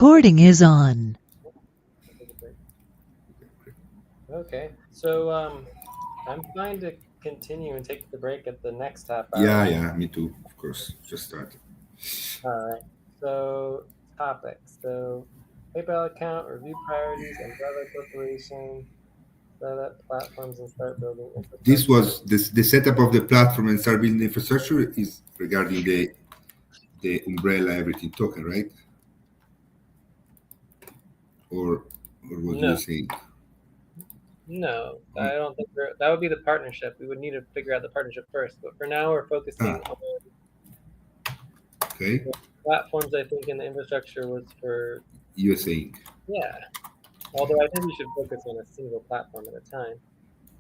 Recording is on. Okay, so I'm fine to continue and take the break at the next half Yeah, hour. yeah, me too. Of course, just started. All right. So topics. So PayPal account, review priorities, umbrella corporation, set up platforms and start building This infrastructure. was the setup of the platform and start building infrastructure is regarding the umbrella everything token, right? Or what do you No, say? I don't think that would be the partnership. We would need to figure out the partnership first. But for now, we're focusing on Okay, the platforms. I think, and the infrastructure was for USA. yeah. Although I think we should focus on a single platform at a time.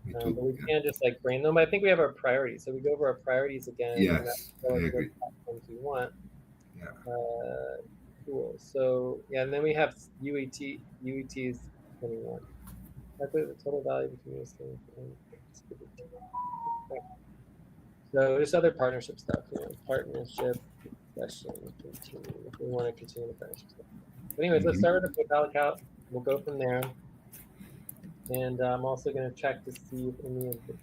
Me But too. we Yeah. can't just like brain them. I think we have our priorities. So we go over our priorities again, and that's Yes, I what agree. platforms we want. Yeah. Cool. So yeah, and then we have UET is 21. Calculate the total value between these things. So just other partnership stuff, partnership session, continue. If we want to continue the partnership stuff. But anyways, let's start with the PayPal account. We'll go from there. And I'm also going to check to see if any of the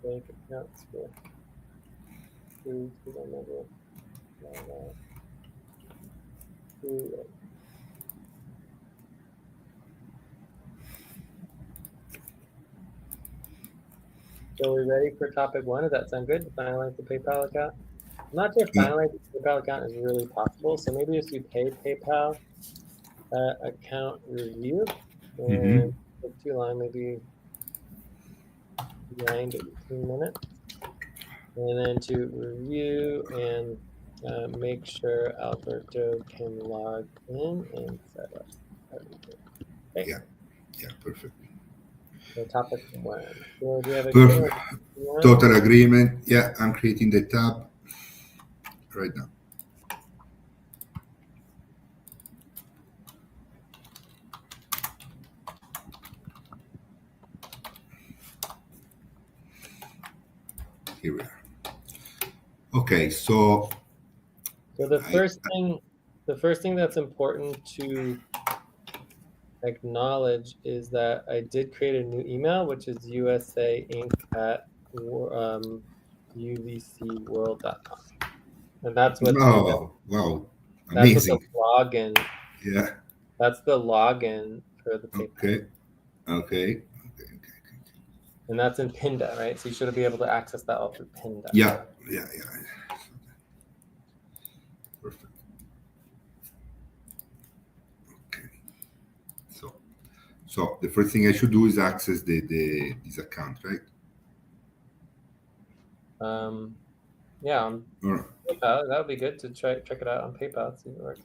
bank accounts were approved because I never So are we ready for topic one? Does that sound good? To finalize the PayPal account? I'm not sure if finalize the PayPal account is really possible. So maybe just do PayPal account review and take too long, maybe 9 to 18 minutes. And then to review and make sure Alberto can log in and set up everything. Okay. Yeah, perfect. So topic one. So do you have a Perfect. Total agreement. Yeah, I'm creating the tab right now. Here we are. Okay, so the first thing that's important to acknowledge is that I did create a new email, which is usainc@uvcworld.com. And that's what wow, that's what the amazing. login. Yeah. That's the login for the PayPal. Okay. And that's in Pinda, right? So you should be able to access that all through Pinda. Yeah. Perfect. Okay. So the first thing I should do is access this account, right? Yeah, on Or, PayPal. That would be good to check it out on PayPal, see if it works.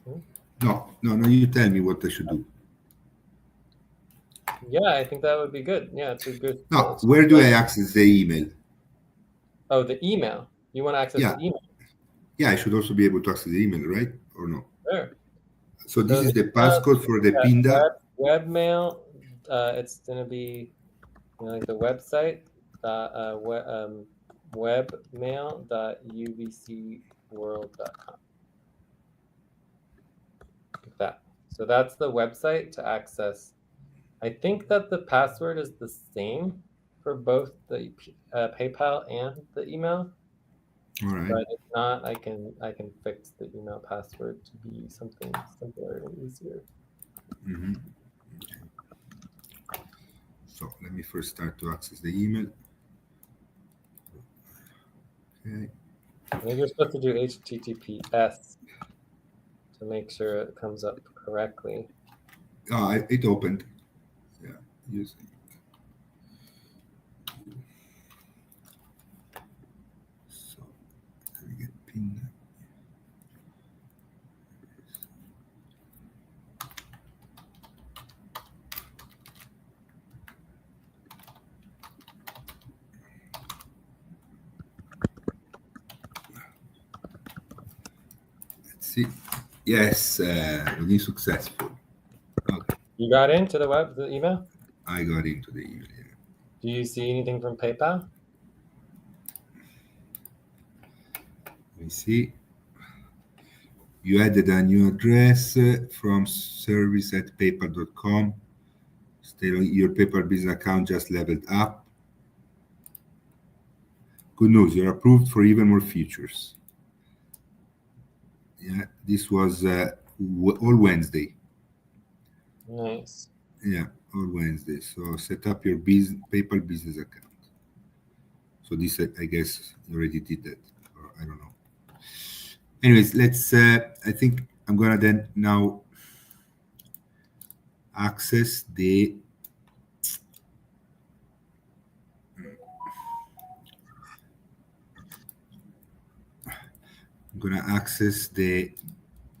no, you tell me what I should do. Yeah, I think that would be good. Yeah, it's a good. Now, where do I access the email? Oh, the email. You want to access the email? Yeah, I should also be able to access the email, right? Or no? Sure. So this is the passcode for the Pinda. Webmail. It's gonna be like the website. Webmail.uvcworld.com. Like that. So that's the website to access. I think that the password is the same for both the PayPal and the email. All right. But if not, I can fix the email password to be something simpler and easier. Okay. So let me first start to access the email. Okay. I think you're supposed to do HTTPS to make sure it comes up correctly. It opened. Yeah, using. So let me get Pinda. Let's see. Yes, really successful. Okay. You got into the email? I got into the email. Do you see anything from PayPal? Let me see. You added a new address from service@paypal.com. Your PayPal business account just leveled up. Good news, you're approved for even more features. Yeah, this was all Wednesday. Nice. Yeah, all Wednesday. So set up your PayPal business account. So this, I guess, you already did that, or I don't know. Anyways, let's. I think I'm gonna then now access the. I'm gonna access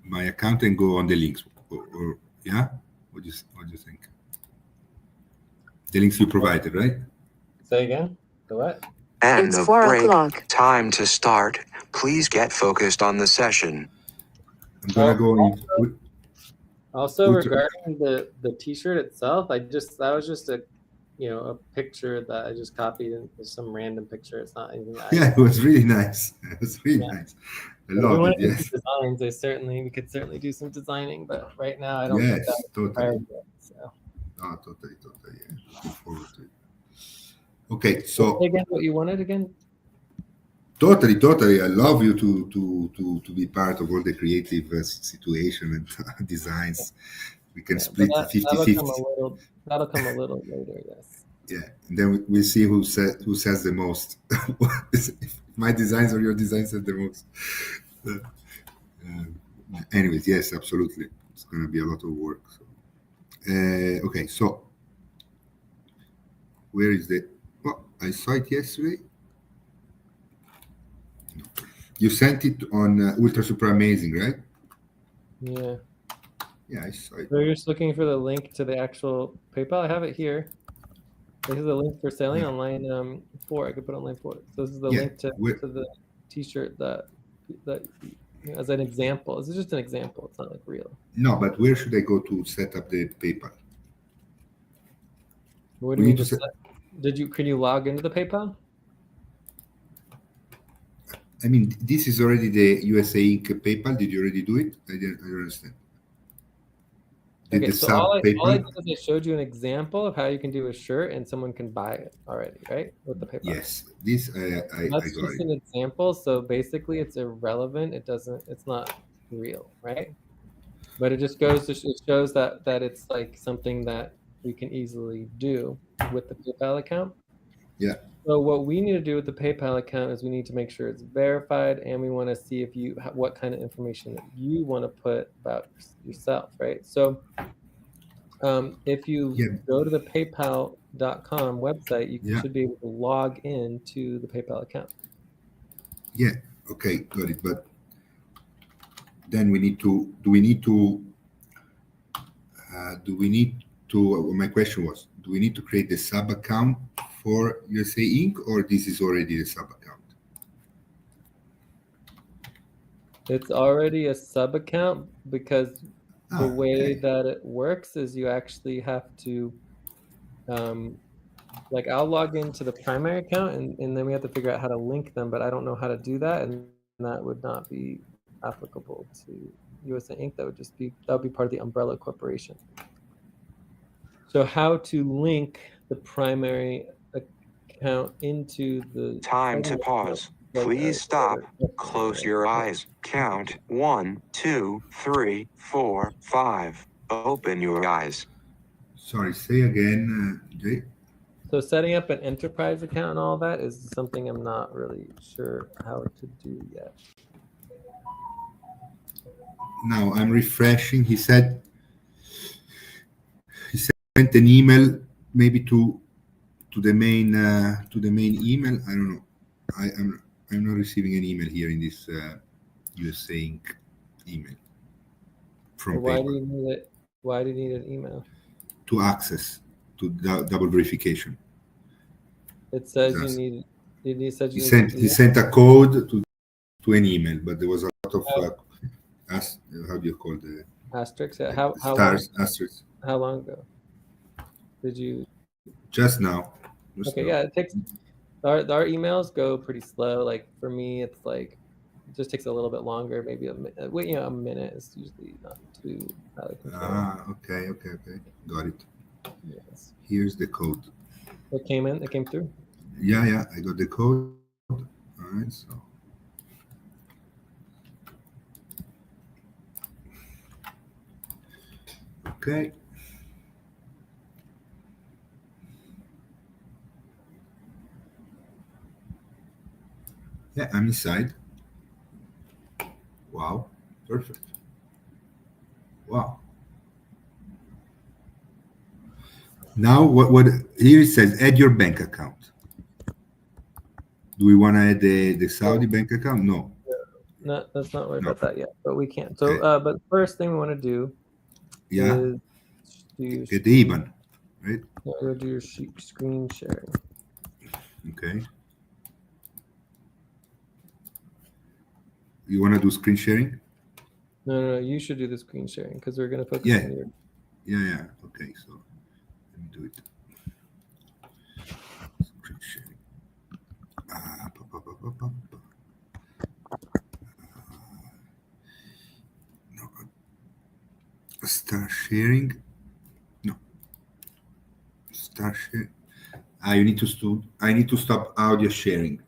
my account and go on the links, or yeah. What do you think? The links you provided, right? Say again. The what? And It's the 4 break. o'clock. Time to start. Please get focused on the session. I'm gonna go in. Also, Ultra- regarding the T-shirt itself, that was just a a picture that I just copied and it's some random picture. It's not anything that Yeah, it was really nice. It was really Yeah. nice. I If we love want it. to do Yes. designs, we could certainly do some designing, but right now I don't think Yes, that's totally. required yet. So Ah, totally. Yeah. Looking forward to it. Okay, say so again what you wanted again. totally. I love you to be part of all the creative situation and designs. We can Yeah, but split that'll 50-50. come a little later. Yes. Yeah, and then we'll see who says the most. If my designs or your designs says the most. Anyways, yes, absolutely. It's going to be a lot of work. So. Okay, so where is the? Oh, I saw it yesterday. You sent it on Ultra Super Amazing, right? Yeah. Yeah, I saw it. So you're just looking for the link to the actual PayPal. I have it here. This is the link for selling on line 4. I could put on line 4. So this is the link to the T-shirt that as an example. This is just an example. It's not like real. No, but where should I go to set up the PayPal? What do you mean? Can you log into the PayPal? I mean, this is already the USA Inc. PayPal. Did you already do it? I don't understand. Okay, so all I did is I showed you an example of how you can do a shirt and someone can buy it already, right? With the PayPal. Yes, this I got just an example. So basically, it's irrelevant. It's not real, right? But it just it shows that it's like something that we can easily do with the PayPal account. Yeah. So what we need to do with the PayPal account is we need to make sure it's verified, and we want to see what kind of information that you want to put about yourself, right? So if you go to the PayPal.com website, you should be able to log in to the PayPal account. Yeah. Okay, got it. But then my question was, do we need to create the sub account for USA Inc. or this is already the sub account? It's already a sub account because the way that it works is you actually have to like I'll log into the primary account and then we have to figure out how to link them, but I don't know how to do that, and that would not be applicable to USA Inc. That would be part of the umbrella corporation. So how to link the primary account into the time to pause. Please stop. Close your eyes. Count 1, 2, 3, 4, 5. Open your eyes. Sorry, say again, Jay. So setting up an enterprise account and all that is something I'm not really sure how to do yet. Now I'm refreshing. He sent an email maybe to the main email. I don't know. I'm not receiving an email here in this USA Inc. email from Why PayPal. do you need it? Why do you need an email? To access to double verification. It says you need. He sent a code to an email, but there was a lot of how do you call the asterisks? Yeah. How stars asterisks? How long ago did you? Just now. Yeah, it takes. Our emails go pretty slow. Like for me, it's like It just takes a little bit longer, maybe a minute is usually not too out of control. Okay. Got it. Yes. Here's the code. It came in. It came through. Yeah, I got the code. All right, so. Okay. Yeah, I'm inside. Wow, perfect. Wow. Now, what here it says add your bank account. Do we want to add the Saudi bank account? No. No, let's not worry No. about that yet, but we can. So, Okay. but first thing we want to do Yeah. is do Get the IBAN, right? Go do your screen sharing. Okay. You want to do screen sharing? No, you should do the screen sharing because we're going to focus Yeah. on your. Yeah. Okay, so let me do it. Screen sharing. No. Start sharing. No. Start sharing. You need to I need to stop audio sharing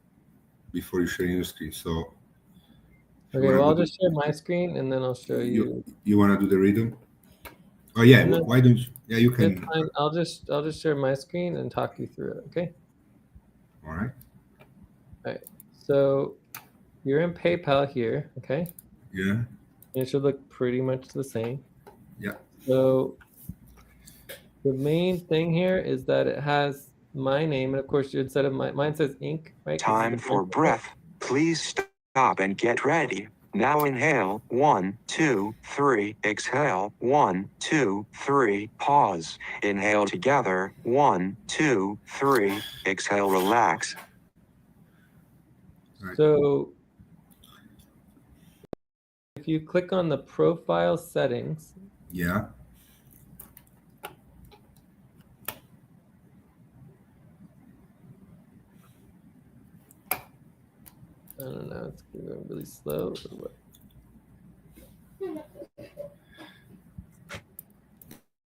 before you share your screen. So. Okay, well, I'll just share my screen and then I'll show you. You want to do the rhythm? Oh yeah. No, why don't you? Yeah, you can. it's fine. I'll just share my screen and talk you through it. Okay. All right. All right. So you're in PayPal here. Okay. Yeah. It should look pretty much the same. Yeah. So the main thing here is that it has my name, and of course, instead of mine says Inc. Right? Time for breath. Please stop and get ready. Now inhale, 1, 2, 3, exhale, 1, 2, 3, pause. Inhale together, 1, 2, 3, exhale, relax. Right. So if you click on the profile settings. Yeah. I don't know, it's going really slow or what?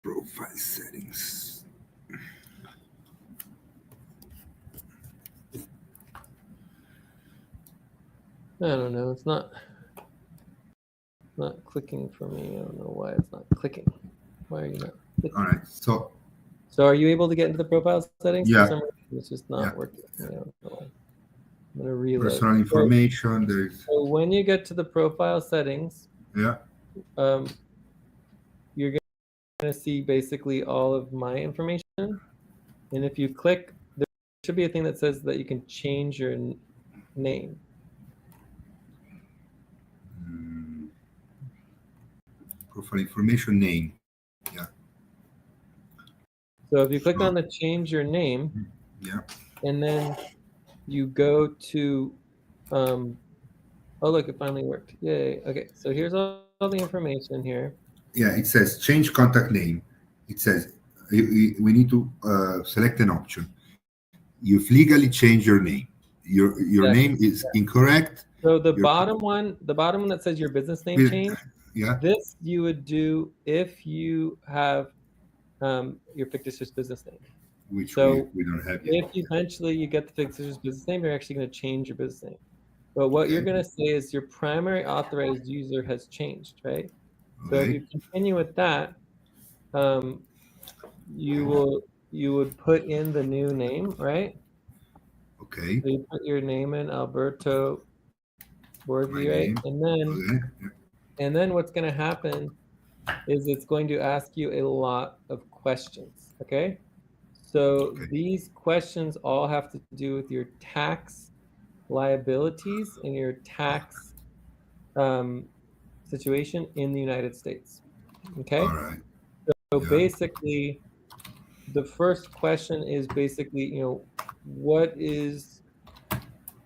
Profile settings. I don't know. It's not clicking for me. I don't know why it's not clicking. Why are you not clicking? All right. So are you able to get into the profile settings? Yeah. For some reason, it's just not working. I don't know why. I'm gonna reload. Personal information. There's. So when you get to the profile settings, Yeah. You're gonna see basically all of my information, and if you click, there should be a thing that says that you can change your name. Profile information name. Yeah. So if you click on the change your name, Yeah. and then you go to, oh look, it finally worked! Yay! Okay, so here's all the information here. Yeah, it says change contact name. It says we need to select an option. You've legally changed your name. Your name is incorrect. So the bottom one that says your business name change. Yeah. This you would do if you have your fictitious business name. Which so we don't have yet. If eventually you get the fictitious business name, you're actually going to change your business name. But what you're going to say is your primary authorized user has changed, right? So if you continue with that, you would put in the new name, right? Okay. So you put your name in, Alberto Borghi, right? And then what's going to happen is it's going to ask you a lot of questions, okay? So these questions all have to do with your tax liabilities and your tax situation in the United States, okay? All right. So basically, the first question is basically, what is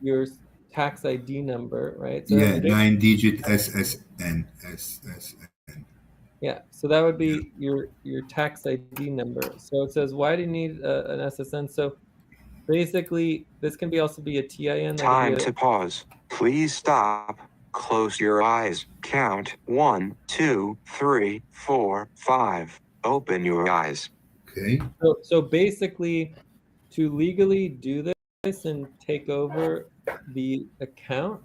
your tax ID number, right? So 9-digit SSN. Yeah, so that would be your tax ID number. So it says, why do you need an SSN? So basically, this can also be a TIN. Time to pause. Please stop. Close your eyes. Count 1, 2, 3, 4, 5. Open your eyes. Okay. So basically, to legally do this and take over the account,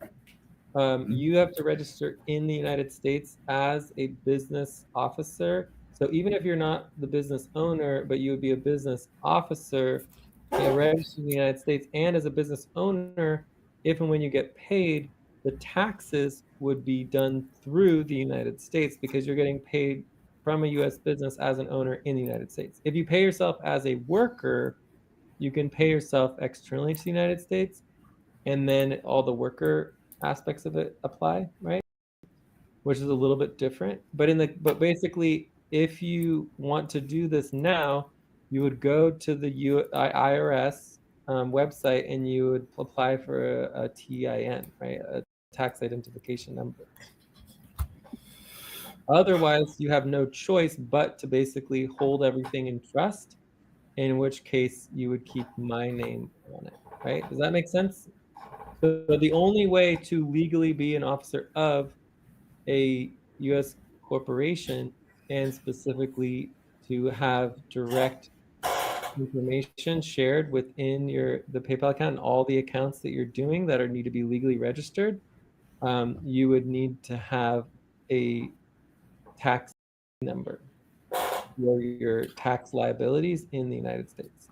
you have to register in the United States as a business officer. So even if you're not the business owner, but you would be a business officer, registered in the United States, and as a business owner, if and when you get paid, the taxes would be done through the United States because you're getting paid from a U.S. business as an owner in the United States. If you pay yourself as a worker, you can pay yourself externally to the United States, and then all the worker aspects of it apply, right? Which is a little bit different. But basically, if you want to do this now, you would go to the IRS website and you would apply for a TIN, right? A tax identification number. Otherwise, you have no choice but to basically hold everything in trust, in which case you would keep my name on it, right? Does that make sense? So the only way to legally be an officer of a U.S. corporation, and specifically to have direct information shared within the PayPal account and all the accounts that you're doing that need to be legally registered, you would need to have a tax number for your tax liabilities in the United States.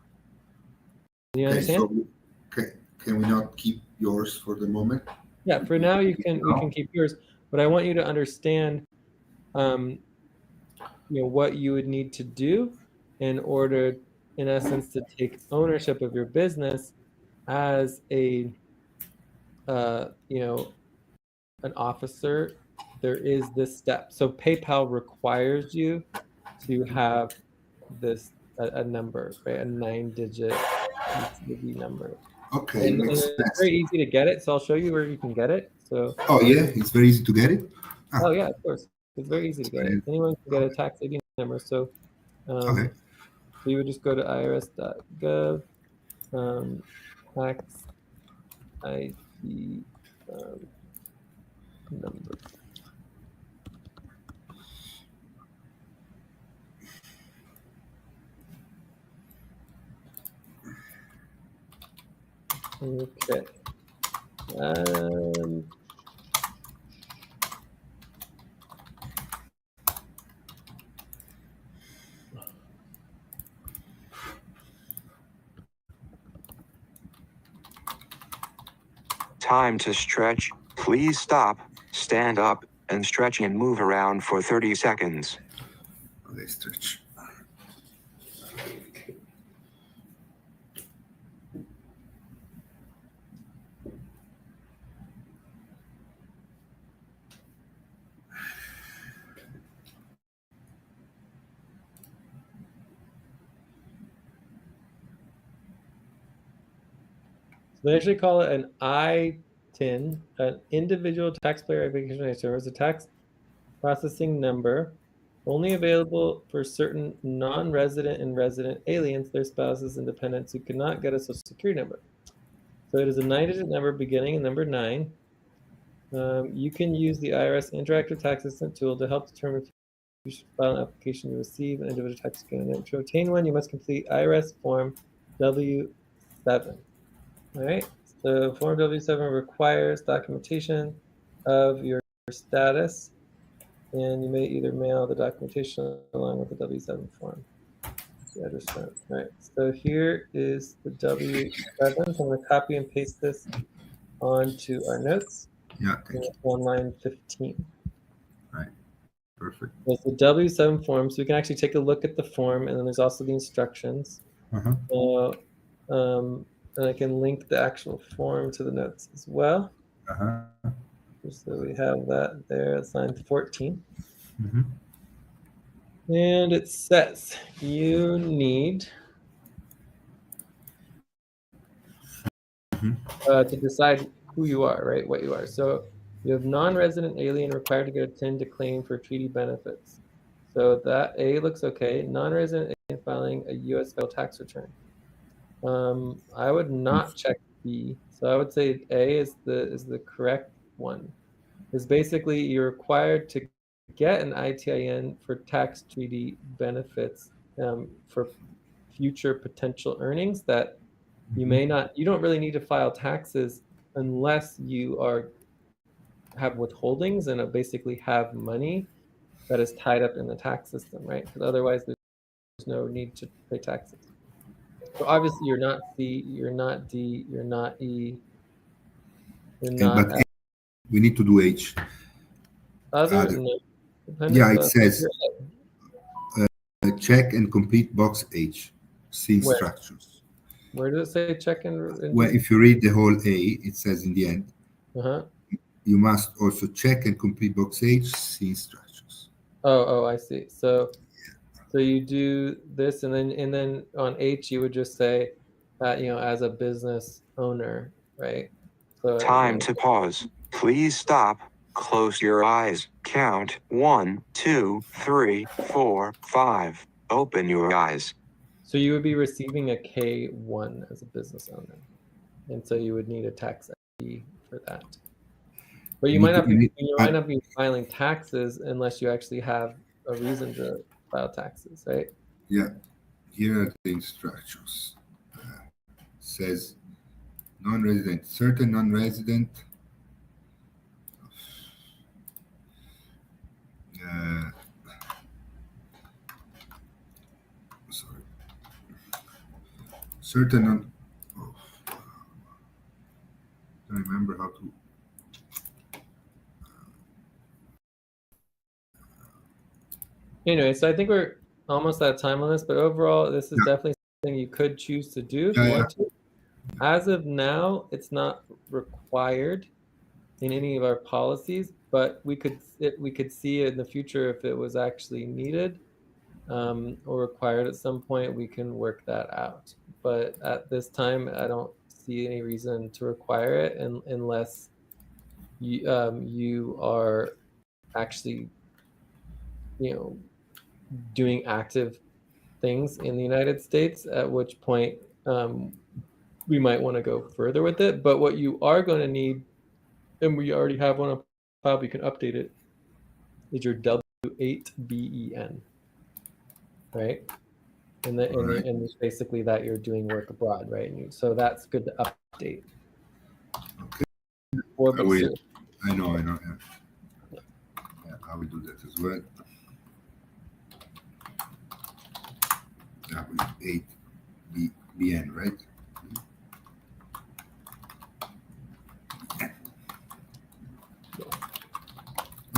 Do you understand? So can we not keep yours for the moment? Yeah, for now we can keep yours, but I want you to understand what you would need to do in order, in essence, to take ownership of your business as an officer. There is this step. So PayPal requires you to have this a number, right? A 9-digit UTC number. Okay, And makes it's sense. very easy to get it. So I'll show you where you can get it. So. Oh yeah, it's very easy to get it. Oh yeah, of course. It's very easy to get it. Anyone can get a tax ID number. So. Okay. So you would just go to irs.gov, tax ID number. Okay. Time to stretch. Please stop, stand up, and stretch and move around for 30 seconds. Okay, stretch. They actually call it an ITIN, an individual taxpayer identification service, a tax processing number, only available for certain non-resident and resident aliens, their spouses, and dependents who cannot get a social security number. So it is a 9-digit number beginning in number 9. You can use the IRS Interactive Tax Assistant tool to help determine if you should file an application to receive an individual tax credit. To obtain one, you must complete IRS Form W7. All right. So Form W7 requires documentation of your status, and you may either mail the documentation along with the W7 form. All right. So here is the W7. So I'm going to copy and paste this onto our notes. Yeah, thank you. On line 15. Right. Perfect. There's the W7 form, so we can actually take a look at the form, and then there's also the instructions. And I can link the actual form to the notes as well. So we have that there. It's line 14. And it says you need to decide who you are, right? What you are. So you have non-resident alien required to get a TIN to claim for treaty benefits. So that A looks okay. Non-resident alien filing a U.S. federal tax return. I would not check B. So I would say A is the correct one. is basically you're required to get an ITIN for tax treaty benefits for future potential earnings that you may not, you don't really need to file taxes unless you have withholdings and basically have money that is tied up in the tax system, right? Because otherwise there's no need to pay taxes. So obviously you're not C, you're not D, you're not E, you're not But we need to do H. other. Other. No, Yeah, it says check and complete box H. See where instructions. where does it say check and Well, if you read the whole A, it says in the end, uh-huh. you must also check and complete box H. See instructions. Oh, I see. So you do this, and then on H you would just say, as a business owner, right? So Time to pause. Please stop. Close your eyes. Count 1, 2, 3, 4, 5. Open your eyes. So you would be receiving a K1 as a business owner, and so you would need a tax ID for that. But you might not be filing taxes unless you actually have a reason to file taxes, right? Yeah, here are the instructions. Says non-resident, certain non-resident. Sorry. Certain non. Oh, I don't remember how to. Anyway, so I think we're almost out of time on this, but overall, this is definitely something you could choose to do if you want to. As of now, it's not required in any of our policies, but we could see in the future if it was actually needed or required at some point. We can work that out. But at this time, I don't see any reason to require it unless you are actually, doing active things in the United States, at which point we might want to go further with it. But what you are going to need, and we already have one on file, we can update it, is your W8BEN, right? And it's basically that you're doing work abroad, right? So that's good to update. Okay. I know. Yeah, I will do that as well. W8BN, right?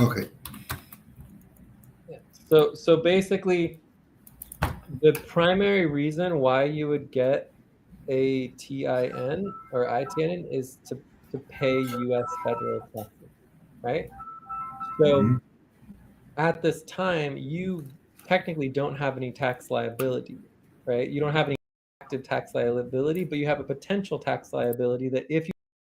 Okay. Yeah. So basically, the primary reason why you would get a TIN or ITIN is to pay U.S. federal taxes, right? So at this time, you technically don't have any tax liability, right? You don't have any active tax liability, but you have a potential tax liability that if you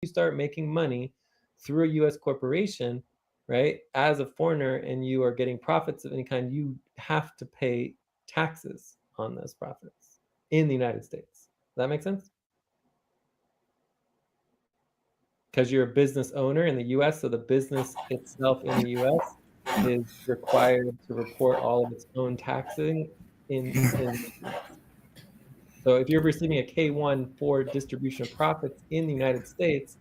start making money through a U.S. corporation, right, as a foreigner, and you are getting profits of any kind, you have to pay taxes on those profits in the United States. Does that make sense? Because you're a business owner in the U.S., so the business itself in the U.S. is required to report all of its own taxing in so if you're receiving a K1 for distribution of profits in the United States,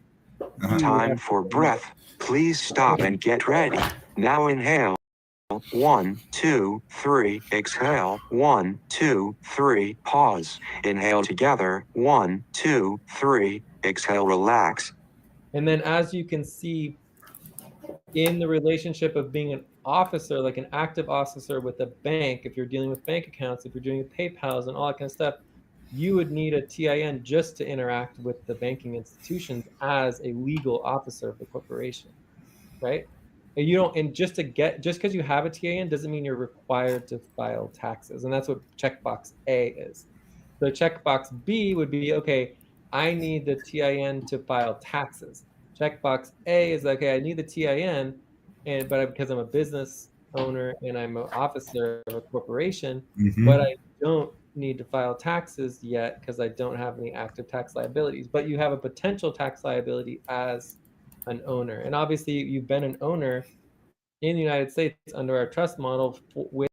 time for breath. Please stop and get ready. Now inhale. 1, 2, 3. Exhale. 1, 2, 3. Pause. Inhale together. 1, 2, 3. Exhale. Relax. And then, as you can see, in the relationship of being an officer, like an active officer with a bank, if you're dealing with bank accounts, if you're doing PayPals and all that kind of stuff, you would need a TIN just to interact with the banking institutions as a legal officer of the corporation, right? And you don't, and just because you have a TIN doesn't mean you're required to file taxes. And that's what checkbox A is. So checkbox B would be, okay, I need the TIN to file taxes. Checkbox A is, okay, I need the TIN, but because I'm a business owner and I'm an officer of a corporation, but I don't need to file taxes yet because I don't have any active tax liabilities. But you have a potential tax liability as an owner. And obviously, you've been an owner in the United States under our trust model with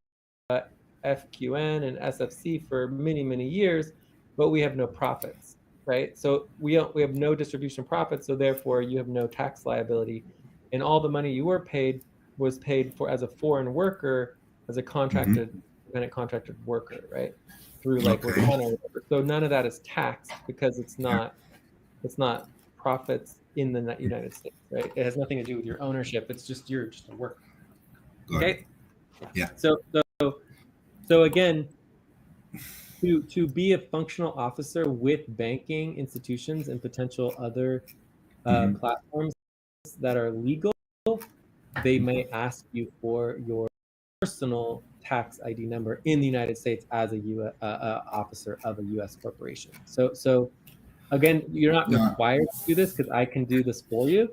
FQN and SFC for many, many years, but we have no profits, right? So we have no distribution profits, so therefore you have no tax liability, and all the money you were paid was paid for as a foreign worker, as a contracted, independent contracted worker, right? Through like Okay. so none of that is taxed because it's not profits in the United States, right? It has nothing to do with your ownership. It's just you're just a worker. Got Okay. it. Yeah. So again, to be a functional officer with banking institutions and potential other platforms that are legal, they may ask you for your personal tax ID number in the United States as a U.S. Officer of a U.S. corporation. So again, you're not Yeah. required to do this because I can do this for you.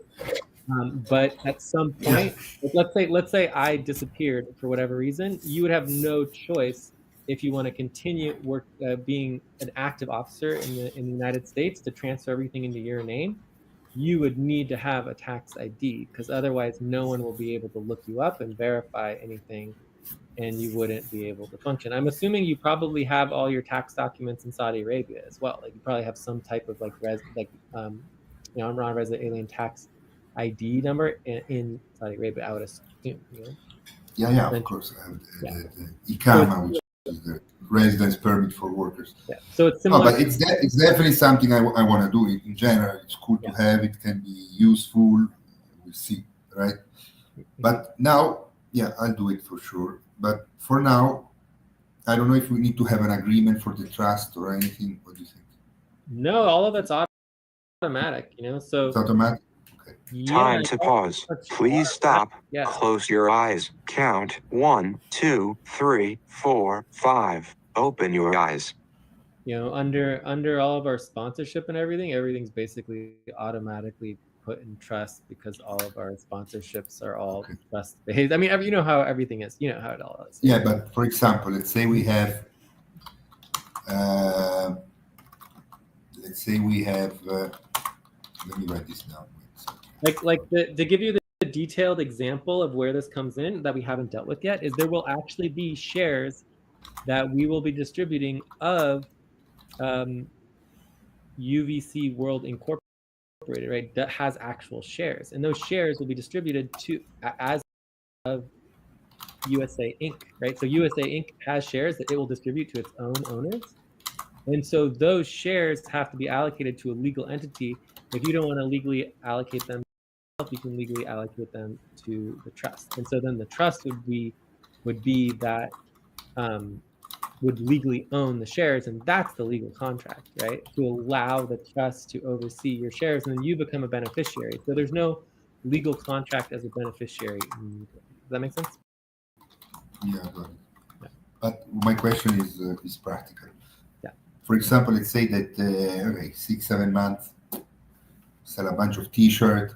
But at some point, let's say I disappeared for whatever reason, you would have no choice if you want to continue being an active officer in the United States to transfer everything into your name. You would need to have a tax ID because otherwise, no one will be able to look you up and verify anything, and you wouldn't be able to function. I'm assuming you probably have all your tax documents in Saudi Arabia as well. Like you probably have some type of non-resident alien tax ID number in Saudi Arabia, I would assume. Yeah, of course. I have Yeah. the ICAMA, which is the residence permit for workers. Yeah. So it's No, similar. but it's definitely something I want to do. In general, it's cool to have. It can be useful. We'll see, right? But now, yeah, I'll do it for sure. But for now, I don't know if we need to have an agreement for the trust or anything. What do you think? No, all of it's automatic, so It's automatic. Time to pause. Please stop. Close your eyes. Count 1, 2, 3, 4, 5. Open your eyes. Under all of our sponsorship and everything's basically automatically put in trust because all of our sponsorships are all trust based. I mean, you know how everything is. You know how it all is. Yeah, but for example, let's say we have. Let me write this down. To give you the detailed example of where this comes in that we haven't dealt with yet is there will actually be shares that we will be distributing of UVC World Incorporated, right? That has actual shares, and those shares will be distributed to as of USA Inc. Right? So USA Inc. has shares that it will distribute to its own owners, and so those shares have to be allocated to a legal entity. If you don't want to legally allocate them, you can legally allocate them to the trust, and so then the trust would be that would legally own the shares, and that's the legal contract, right? To allow the trust to oversee your shares, and then you become a beneficiary. So there's no legal contract as a beneficiary. Does that make sense? Yeah, but my question is practical. Yeah. For example, let's say that 6-7 months, sell a bunch of T-shirts,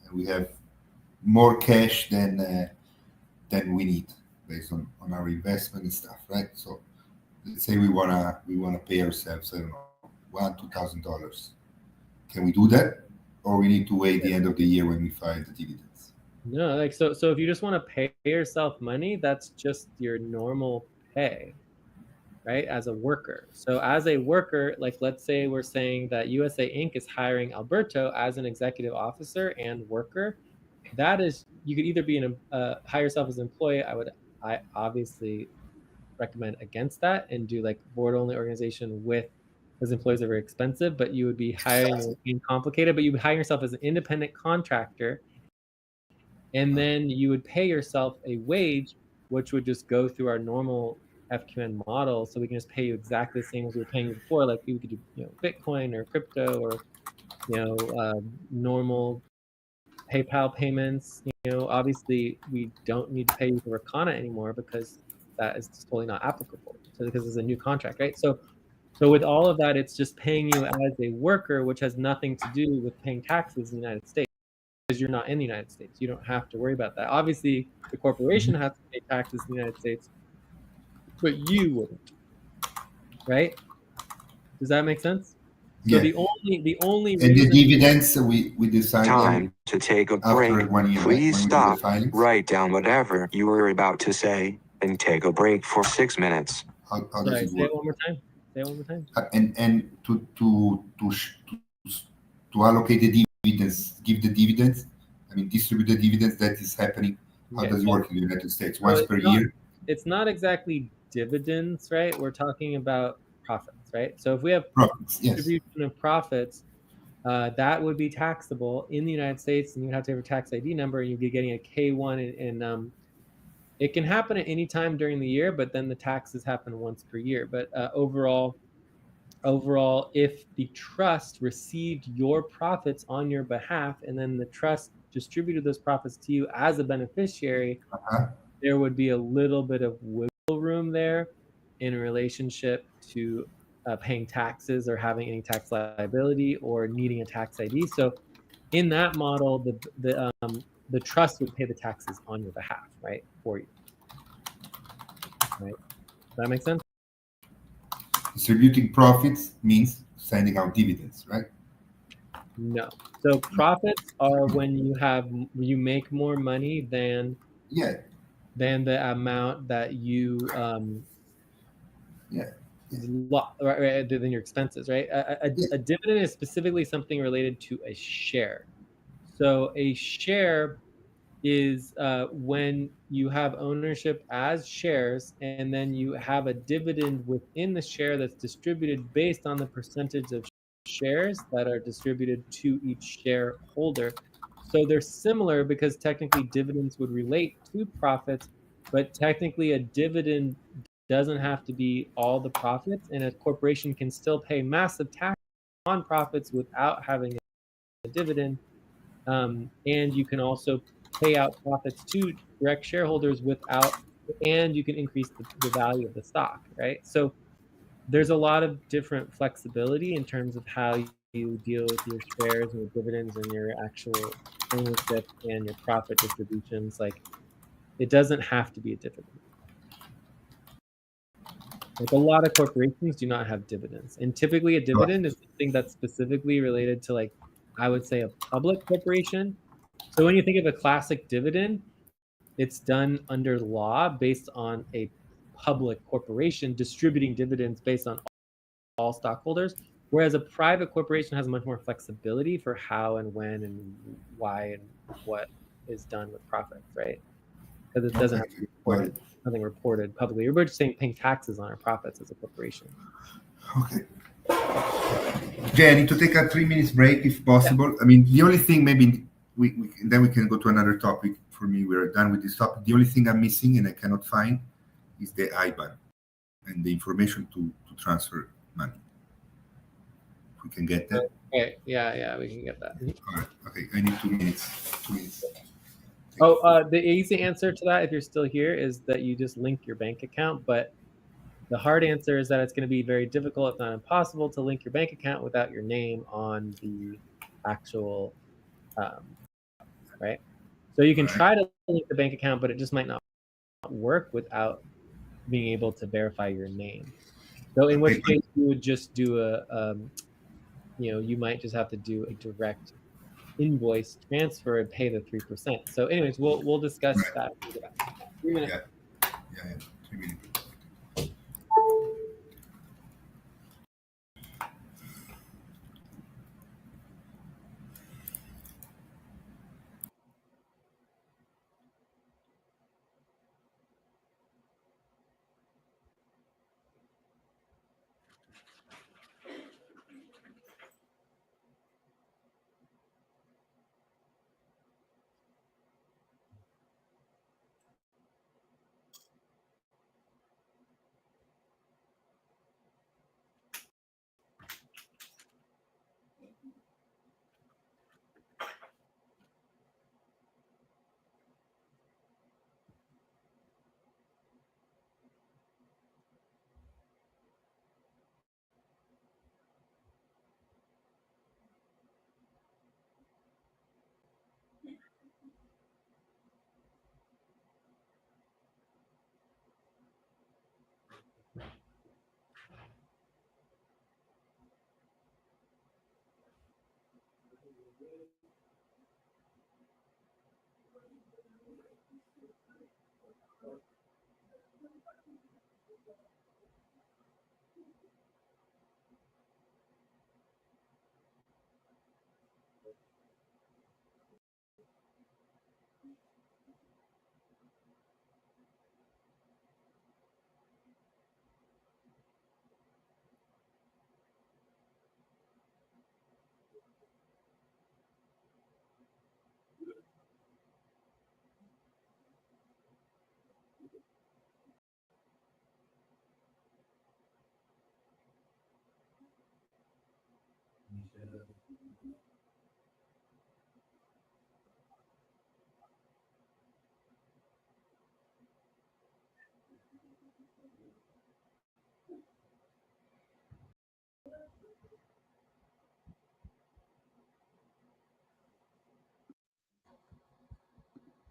and we have more cash than we need based on our investment and stuff, right? So let's say we wanna pay ourselves, I don't know, $1,000-$2,000. Can we do that, or we need to wait the end of the year when we file the dividends? No, so if you just want to pay yourself money, that's just your normal pay, right? As a worker. So as a worker, like let's say we're saying that USA Inc. is hiring Alberto as an executive officer and worker. That is, you could either be hire yourself as an employee. I obviously recommend against that and do like board only organization because employees are very expensive, but you would be hiring complicated, but you would hire yourself as an independent contractor. And then you would pay yourself a wage, which would just go through our normal FQN model. So we can just pay you exactly the same as we were paying you before. Like we could do, Bitcoin or crypto or, normal PayPal payments. Obviously we don't need to pay you for Rakana anymore because that is totally not applicable. So because it's a new contract, right? So with all of that, it's just paying you as a worker, which has nothing to do with paying taxes in the United States. Because you're not in the United States. You don't have to worry about that. Obviously, the corporation has to pay taxes in the United States, but you wouldn't, right? Does that make sense? So Yeah. the only And the reason dividends, we decide them Time to take a after break. 1 year, right? Please When we do the stop, filings. write down whatever you were about to say, and take a break for 6 minutes. How does sorry, it say work? it one more time. Say it one more time. And to allocate the dividends, give the dividends, I mean, distribute the dividends that is happening. How Okay. does it work in the United States? So Once per year? it's not exactly dividends, right? We're talking about profits, right? So if we have Profits, yes. distribution of profits, that would be taxable in the United States, and you have to have a tax ID number, and you'd be getting a K1. And it can happen at any time during the year, but then the taxes happen once per year. But overall, if the trust received your profits on your behalf, and then the trust distributed those profits to you as a beneficiary, Uh-huh. there would be a little bit of wiggle room there in relationship to paying taxes or having any tax liability or needing a tax ID. So in that model, the trust would pay the taxes on your behalf, right, for you, right? Does that make sense? Distributing profits means sending out dividends, right? No. So profits are when you make more money Yeah, than the amount that you yeah, right, than your expenses, right? yeah. A dividend is specifically something related to a share. So a share is when you have ownership as shares, and then you have a dividend within the share that's distributed based on the percentage of shares that are distributed to each shareholder. So they're similar because technically dividends would relate to profits, but technically a dividend doesn't have to be all the profits, and a corporation can still pay massive tax on profits without having a dividend. And you can also pay out profits to direct shareholders and you can increase the value of the stock, right? So there's a lot of different flexibility in terms of how you deal with your shares and your dividends and your actual ownership and your profit distributions. Like, it doesn't have to be a dividend. Like, a lot of corporations do not have dividends, and typically a dividend is something that's specifically related to, like, I would say, a public corporation. So when you think of a classic dividend, it's done under law based on a public corporation distributing dividends based on all stockholders, whereas a private corporation has much more flexibility for how and when and why and what is done with profits, right? Because it doesn't Okay, have to be got reported, it. nothing reported publicly. We're just saying paying taxes on our profits as a corporation. Okay. Jay, I need to take a 3 minutes break if Yeah. possible. I mean, the only thing maybe then we can go to another topic. For me, we're done with this topic. The only thing I'm missing and I cannot find is the IBAN and the information to transfer money. If we can get that. Okay. Yeah, we can get that. All right. Okay. I need 2 minutes. 2 minutes. Oh, the easy answer to that, if you're still here, is that you just link your bank account. But the hard answer is that it's going to be very difficult, if not impossible, to link your bank account without your name on the actual, right? So you can All right. try to link the bank account, but it just might not work without being able to verify your name. So in Okay. which case you would just do you might just have to do a direct invoice transfer and pay the 3%. So anyways, we'll discuss Right. that. 3 minutes. Yeah. Yeah. 3 minutes.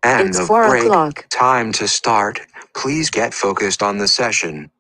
End It's of 4 break. o'clock. Time to start. Please get focused on the session.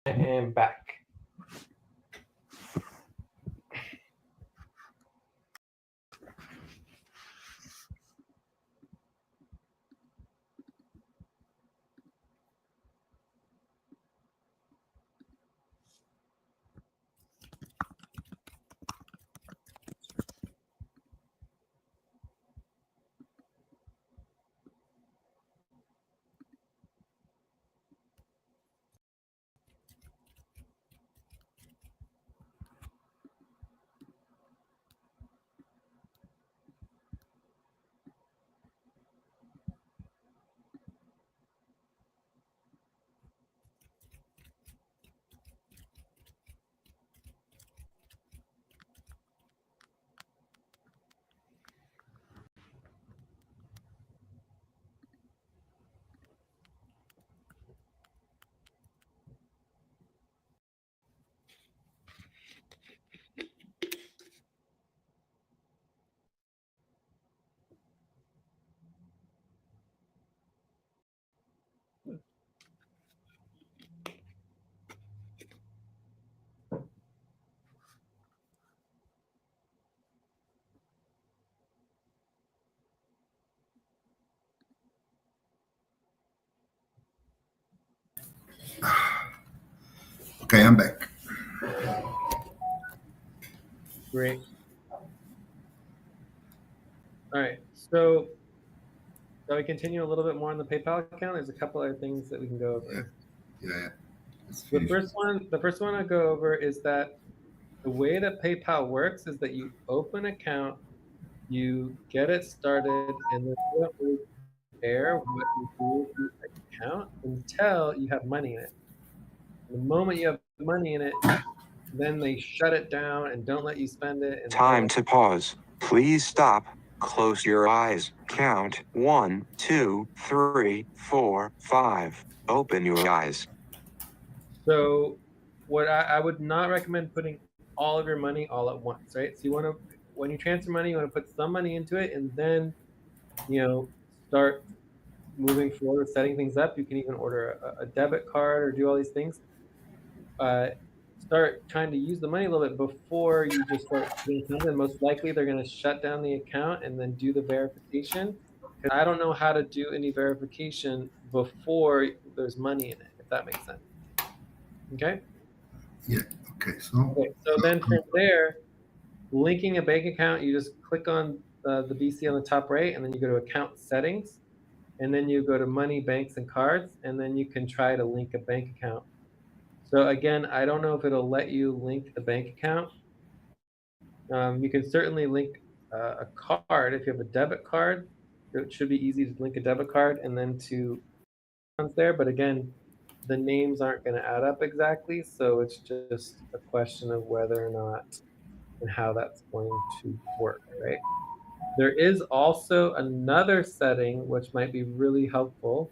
I am back. Okay, I'm back. Great. All right. So shall we continue a little bit more on the PayPal account? There's a couple other things that we can go over. Yeah. Let's The finish. first one I go over is that the way that PayPal works is that you open an account, you get it started, and then you don't really care what you do with the account until you have money in it. The moment you have money in it, then they shut it down and don't let you spend it. And Time to pause. Please stop. Close your eyes. Count 1, 2, 3, 4, 5. Open your eyes. So what I would not recommend putting all of your money all at once, right? So you want to, when you transfer money, you want to put some money into it and then, start moving forward, setting things up. You can even order a debit card or do all these things. Start trying to use the money a little bit before you just start doing something. Most likely they're going to shut down the account and then do the verification. Because I don't know how to do any verification before there's money in it, if that makes sense. Okay? Yeah. Okay. So Then from there, linking a bank account, you just click on the BC on the top right, and then you go to account settings, and then you go to money, banks, and cards, and then you can try to link a bank account. So again, I don't know if it'll let you link the bank account. You can certainly link a card if you have a debit card. It should be easy to link a debit card and then to there. But again, the names aren't going to add up exactly, so it's just a question of whether or not and how that's going to work, right? There is also another setting which might be really helpful,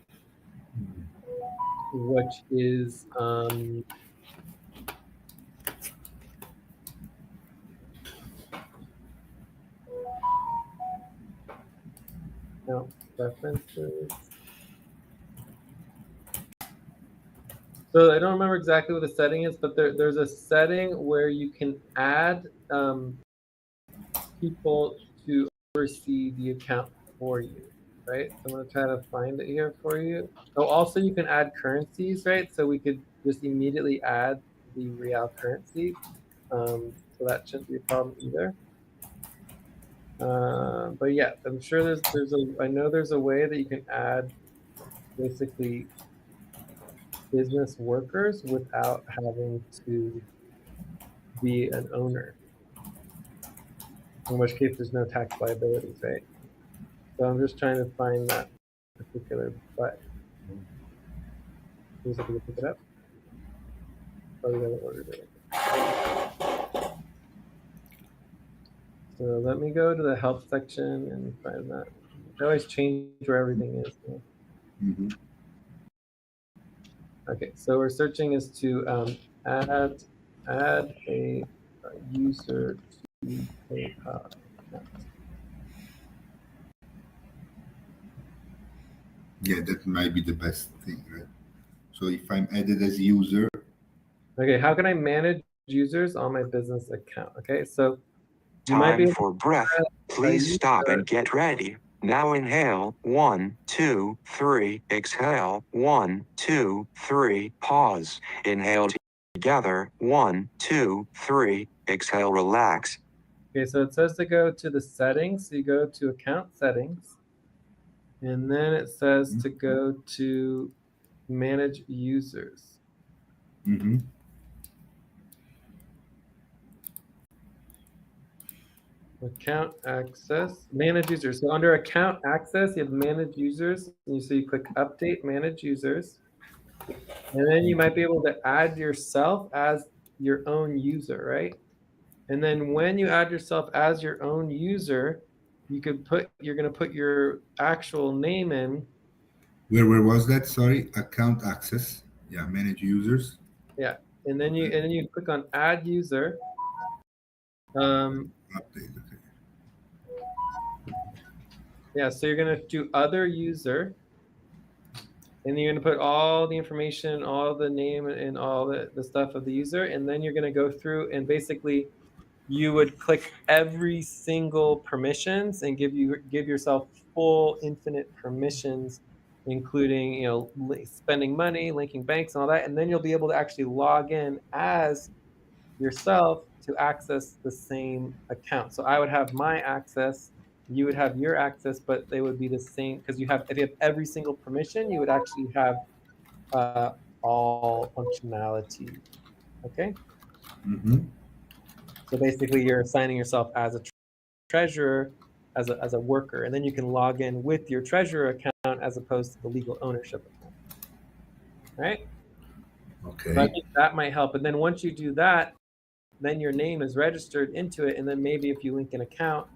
which is no, preferences. So I don't remember exactly what the setting is, but there's a setting where you can add people to oversee the account for you, right? So I'm going to try to find it here for you. Oh, also you can add currencies, right? So we could just immediately add the real currency. So that shouldn't be a problem either. But yeah, I'm sure I know there's a way that you can add basically business workers without having to be an owner, in which case there's no tax liabilities, right? So I'm just trying to find that particular button. See if I can pick it up. Probably haven't ordered it. So let me go to the help section and find that. I always change where everything is. Mm-hmm. Okay, so we're searching is to add a user to PayPal account. Yeah, that might be the best thing, right? So if I'm added as user, Okay, how can I manage users on my business account? Okay, so you might be Time able for to breath. add a Please stop user. and get ready. Now inhale. 1, 2, 3. Exhale. 1, 2, 3. Pause. Inhale together. 1, 2, 3. Exhale. Relax. Okay, so it says to go to the settings. So you go to account settings, and then it says to go to manage users. mm-hmm. Account access, manage users. So under account access, you have manage users. And you see, click update, manage users. And then you might be able to add yourself as your own user, right? And then when you add yourself as your own user, you're going to put your actual name in. Where was that? Sorry, account access. Yeah, manage users. Yeah. And then you click on add user. Update. Okay. Yeah, so you're going to do other user. And you're going to put all the information, all the name, and all the stuff of the user. And then you're going to go through and basically you would click every single permissions and give yourself full infinite permissions, including spending money, linking banks, and all that. And then you'll be able to actually log in as yourself to access the same account. So I would have my access, you would have your access, but they would be the same because if you have every single permission, you would actually have all functionality. Okay. Mm-hmm. So basically, you're assigning yourself as a treasurer, as a worker, and then you can log in with your treasurer account as opposed to the legal ownership account. Right. Okay. So I think that might help. And then once you do that, then your name is registered into it, and then maybe if you link an account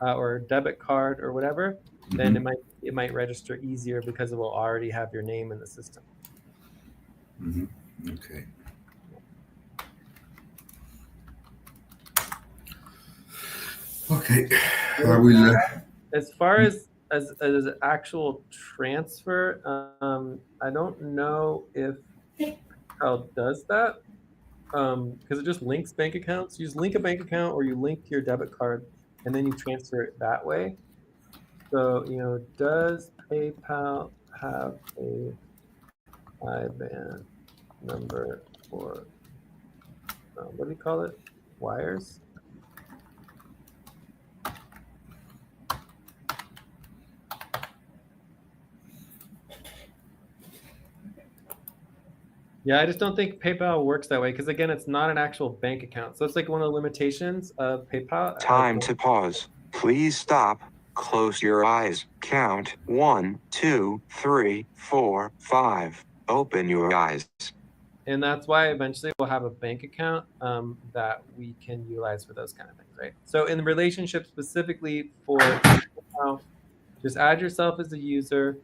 or a debit card or whatever, then Mm-hmm. it might register easier because it will already have your name in the system. Mm-hmm. Okay. Okay. I will. As far as actual transfer, I don't know if how it does that because it just links bank accounts. You just link a bank account or you link your debit card and then you transfer it that way. So, does PayPal have a IBAN number for, what do you call it? Wires? Yeah, I just don't think PayPal works that way because again, it's not an actual bank account. So it's like one of the limitations of PayPal. Time to pause. Please stop. Close your eyes. Count 1, 2, 3, 4, 5. Open your eyes. And that's why eventually we'll have a bank account that we can utilize for those kind of things, right? So in the relationship specifically for PayPal, just add yourself as a user.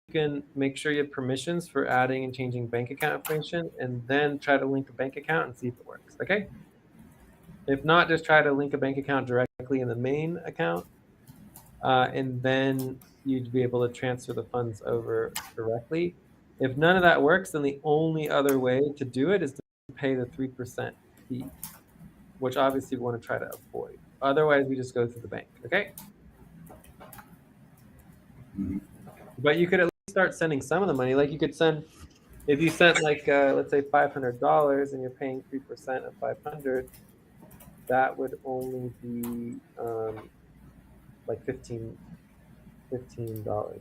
You can make sure you have permissions for adding and changing bank account information, and then try to link a bank account and see if it works. Okay. If not, just try to link a bank account directly in the main account, and then you'd be able to transfer the funds over directly. If none of that works, then the only other way to do it is to pay the 3% fee, which obviously we want to try to avoid. Otherwise, we just go through the bank. Okay. Mhm. But you could at least start sending some of the money. Like you could send, if you sent like let's say $500 and you're paying 3% of 500, that would only be like $15,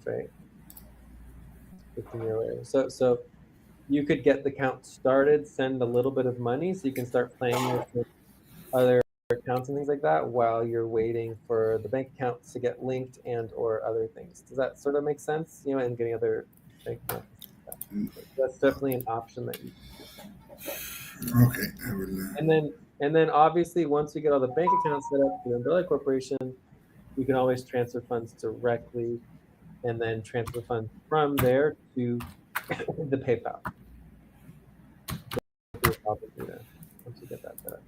right? 15 euros. So you could get the count started, send a little bit of money, so you can start playing with other accounts and things like that while you're waiting for the bank accounts to get linked and or other things. Does that sort of make sense? You know, and getting other bank accounts. That's definitely an option that you can do. Okay, I will. And then obviously once we get all the bank accounts set up for the umbrella corporation, we can always transfer funds directly and then transfer funds from there to the PayPal. Be a problem either once you get that set up.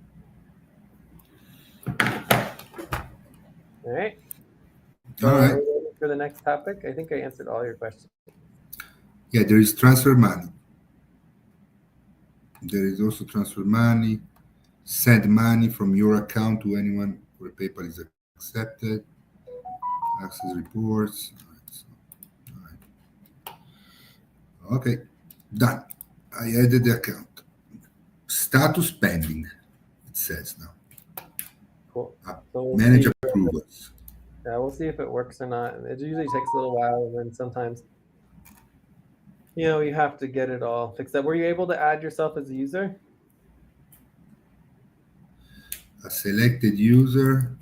All right. So All are right. we ready for the next topic? I think I answered all your questions. Yeah, there is transfer money. There is also transfer money, send money from your account to anyone where PayPal is accepted, access reports. All right. Okay, done. I added the account. Status pending, it says now. Cool. Uh, So we'll Manage see. approvals. Yeah, we'll see if it works or not. It usually takes a little while, and then sometimes, you know, you have to get it all fixed up. Were you able to add yourself as a user? A selected user.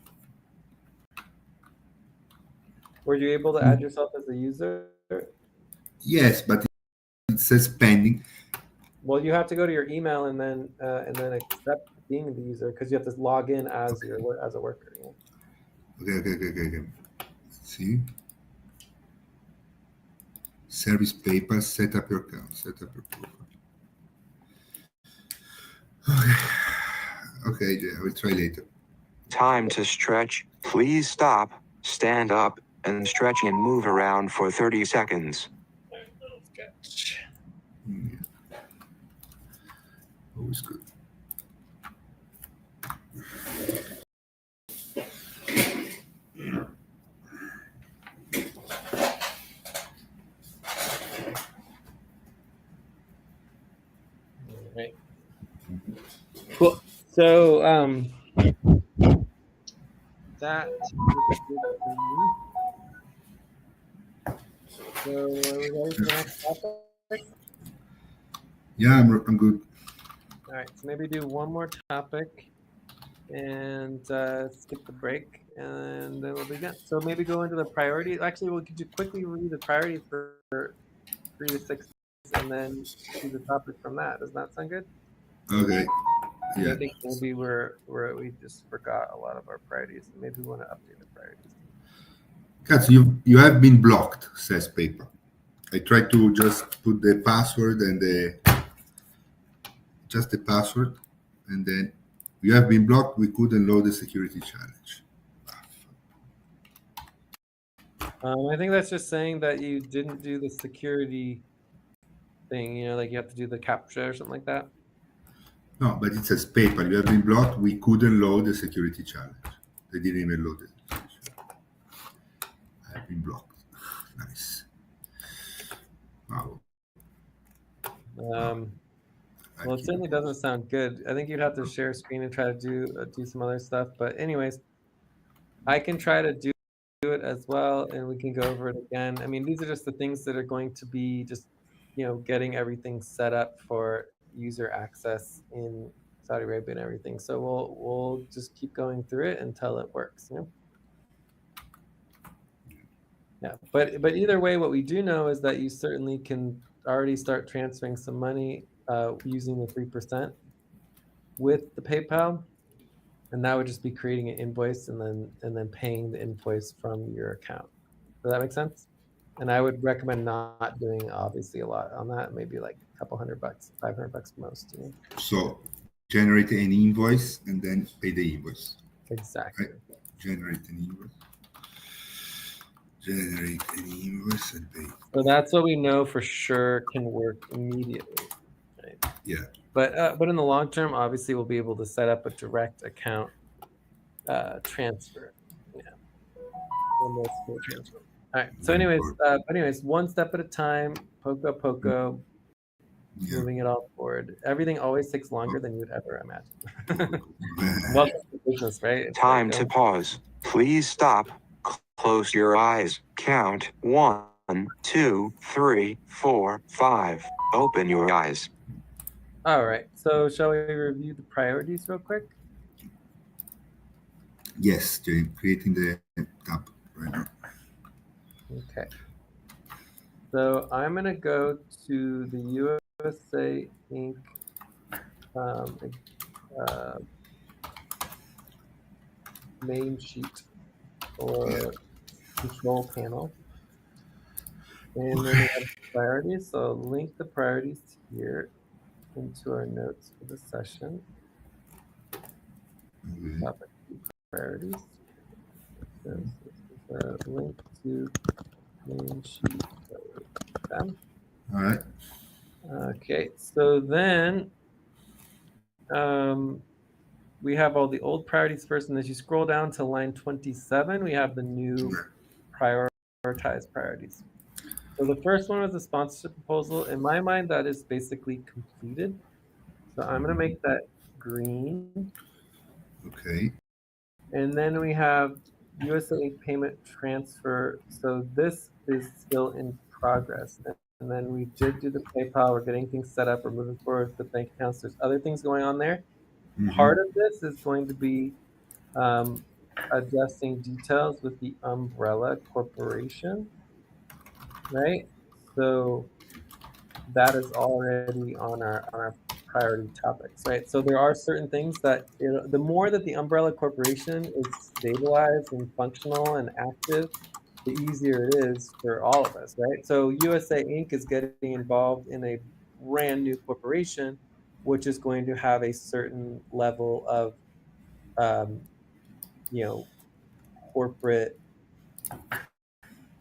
Were you able to add yourself as a user? Yes, but it says pending. Well, you have to go to your email and then accept being the user because you have to log in as as a worker. You know? Okay. Let's see. Service PayPal, set up your account, set up your profile. Okay, I will try later. Time to stretch. Please stop, stand up, and stretch and move around for 30 seconds. Yeah. Always good. Right. Cool. So that is good for me. So are we ready for the next topic? Yeah, I'm good. All right. So maybe do one more topic and skip the break, and then we'll be done. So maybe go into the priority. Actually, we could quickly review the priorities for 3 to 6, and then do the topic from that. Does that sound good? Okay. Yeah. I think maybe we just forgot a lot of our priorities. Maybe we want to update the priorities. Katz, you have been blocked, says PayPal. I tried to just put the password and just the password, and then you have been blocked. We couldn't load the security challenge. I think that's just saying that you didn't do the security thing. You know, like you have to do the captcha or something like that. No, but it says PayPal. You have been blocked. We couldn't load the security challenge. They didn't even load it. I have been blocked. Nice. Wow. Well, it certainly doesn't sound good. I think you'd have to share a screen and try to do some other stuff. But anyways, I can try to do it as well, and we can go over it again. I mean, these are just the things that are going to be just getting everything set up for user access in Saudi Arabia and everything. So we'll just keep going through it until it works. Yeah, but either way, what we do know is that you certainly can already start transferring some money using the 3% with the PayPal, and that would just be creating an invoice and then paying the invoice from your account. Does that make sense? And I would recommend not doing obviously a lot on that, maybe like a couple $100, $500 most. So generate an invoice and then pay the invoice. Exactly. Right? Generate an invoice. Generate an invoice and pay. So that's what we know for sure can work immediately. Right? Yeah. But in the long term, obviously, we'll be able to set up a direct account transfer. Yeah. Transfer. All right. So, anyways, one step at a time, poco, Yeah. moving it all forward. Everything always takes longer than you would ever imagine. Welcome to business, right? It's Time like, to pause. Please stop. Close your eyes. Count 1, 2, 3, 4, 5. Open your eyes. all right. So, shall we review the priorities real quick? Yes, Jay, creating the tab right now. Okay. So I'm going to go to the USA Inc. Main sheet or control panel. And then we have priorities. So link the priorities here into our notes for the session. Okay. Topic priorities. So this is a link to main sheet. All right. Okay, so then we have all the old priorities first, and as you scroll down to line 27, we have the new prioritized priorities. So the first one was the sponsorship proposal. In my mind, that is basically completed. So I'm going to make that green. Okay. And then we have USA payment transfer. So this is still in progress. And then we did do the PayPal. We're getting things set up. We're moving forward with the bank accounts. There's other things going on there. Part of this is going to be adjusting details with the umbrella corporation, right? So that is already on our priority topics, right? So there are certain things that the more that the umbrella corporation is stabilized and functional and active, the easier it is for all of us, right? So USA Inc. is getting involved in a brand new corporation, which is going to have a certain level of corporate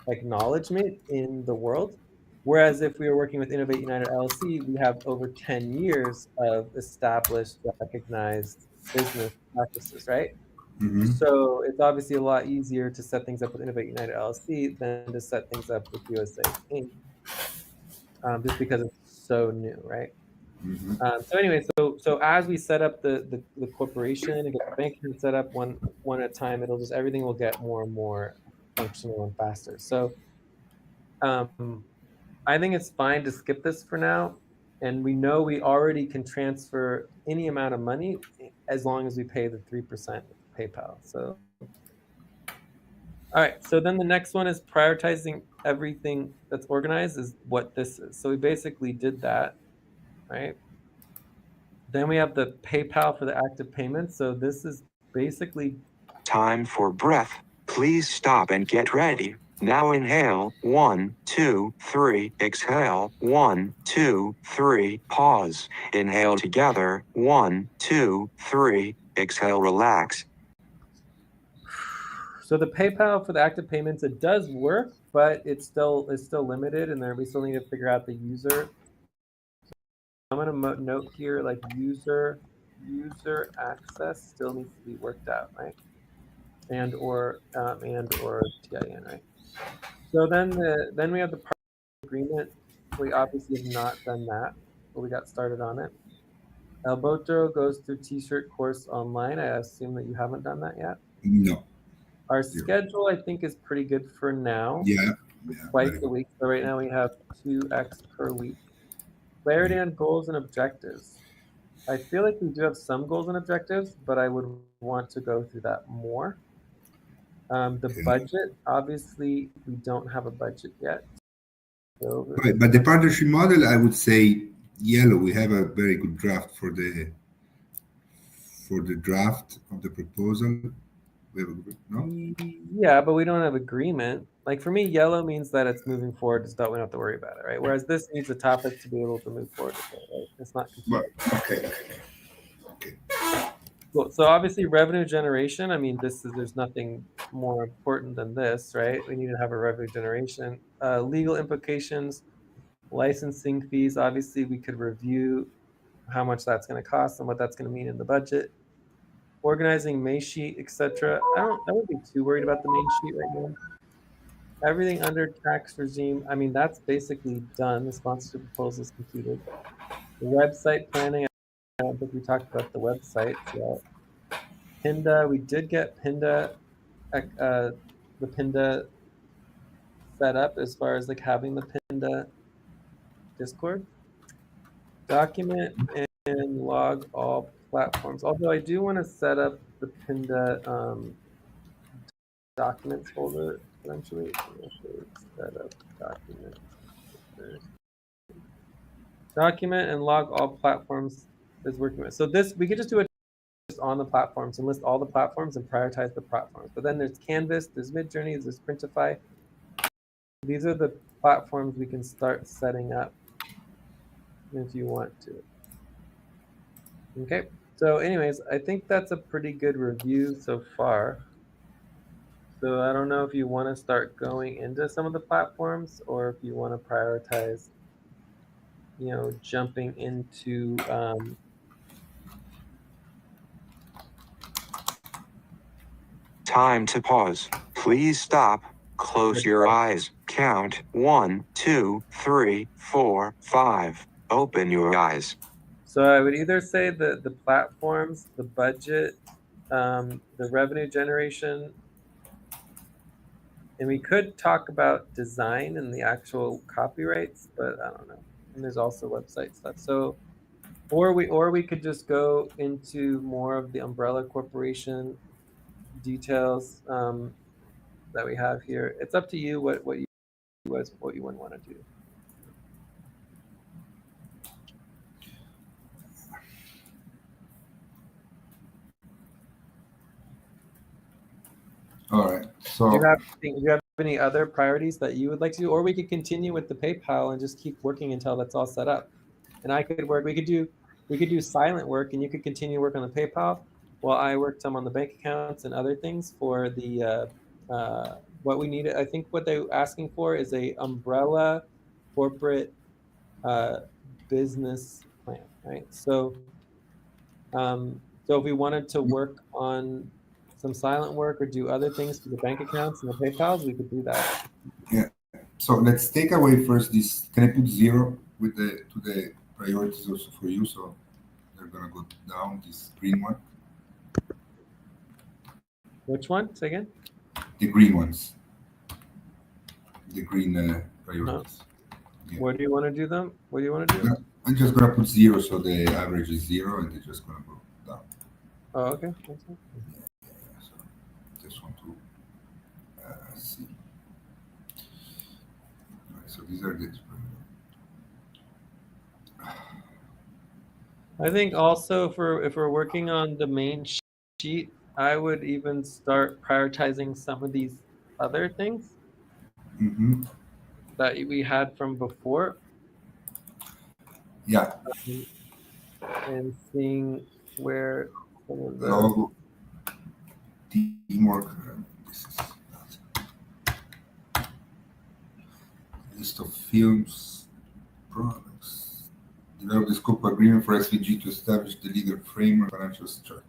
acknowledgement in the world. Whereas if we were working with Innovate United LLC, we have over 10 years of established, recognized business practices, right? So it's obviously a lot easier to set things up with Innovate United LLC than to set things up with USA Inc. Just because it's so new, right? So anyway, so as we set up the corporation and get the bank account set up one at a time, everything will get more and more functional and faster. So I think it's fine to skip this for now. And we know we already can transfer any amount of money as long as we pay the 3% with PayPal. So, all right. So then the next one is prioritizing everything that's organized is what this is. So we basically did that, right? Then we have the PayPal for the active payments. So this is basically Time for breath. Please stop and get ready. Now inhale 1, 2, 3. Exhale 1, 2, 3. Pause. Inhale together 1, 2, 3. Exhale, relax. So the PayPal for the active payments, it does work, but it's still limited, and we still need to figure out the user. So I'm going to note here like user access still needs to be worked out, right? And or TIN, right? So then we have the partner agreement. We obviously have not done that, but we got started on it. Alberto goes through T-shirt course online. I assume that you haven't done that yet. No. Our schedule, I think, is pretty good for now. Yeah. Yeah, twice very a good. week. So right now we have 2x per week. Clarity on goals and objectives. I feel like we do have some goals and objectives, but I would want to go through that more. The Okay. budget, obviously, we don't have a budget yet. So Right, but the partnership model, I would say yellow. We have a very good draft for the draft of the proposal. We have a good, no? yeah, but we don't have agreement. Like for me, yellow means that it's moving forward, just don't we don't have to worry about it, right? Whereas this needs a topic to be able to move forward with it, right? It's not Well, completed. okay. Cool. So obviously revenue generation, I mean, there's nothing more important than this, right? We need to have a revenue generation. Legal implications, licensing fees, obviously we could review how much that's going to cost and what that's going to mean in the budget. Organizing main sheet, etc. I wouldn't be too worried about the main sheet right now. Everything under tax regime, I mean, that's basically done. The sponsorship proposal is completed. The website planning, I don't think we talked about the websites yet. Pinda, we did get Pinda, the Pinda set up as far as like having the Pinda Discord. Document and log all platforms. Although I do want to set up the Pinda documents folder eventually. Set up documents. Document and log all platforms is working with. So this, we could just do it just on the platforms and list all the platforms and prioritize the platforms. But then there's Canvas, there's Midjourney, there's Printify. These are the platforms we can start setting up if you want to. Okay, so anyways, I think that's a pretty good review so far. So I don't know if you want to start going into some of the platforms or if you want to prioritize, jumping into Time to pause. Please stop. Close your eyes. Count 1, 2, 3, 4, 5. Open your eyes. So I would either say the platforms, the budget, the revenue generation, and we could talk about design and the actual copyrights, but I don't know. And there's also website stuff. So, or we could just go into more of the umbrella corporation details that we have here. It's up to you what you would want to do. All right. So Do you have any other priorities that you would like to do, or we could continue with the PayPal and just keep working until that's all set up? And I could work. We could do silent work, and you could continue work on the PayPal while I worked some on the bank accounts and other things for the what we needed. I think what they're asking for is a umbrella corporate business plan, right? So if we wanted to work on some silent work or do other things for the bank accounts and the PayPals, we could do that. yeah. So let's take away first this. Can I put 0 with the priorities also for you? So they're gonna go down. This green one. Which one? Say again. The green ones. The green priorities. Yeah. Where do you want to do them? What do you want to do? I'm just gonna put 0, so the average is 0, and they're just gonna go down. Oh, okay. So just want to see. All right, so these are the. I think also if we're working on the main sheet, I would even start prioritizing some of these other things Mm-hmm. that we had from before. Yeah. And seeing where some of the Logo, teamwork. This is list of films, products. Develop the scope agreement for SVG to establish the legal framework financial structure.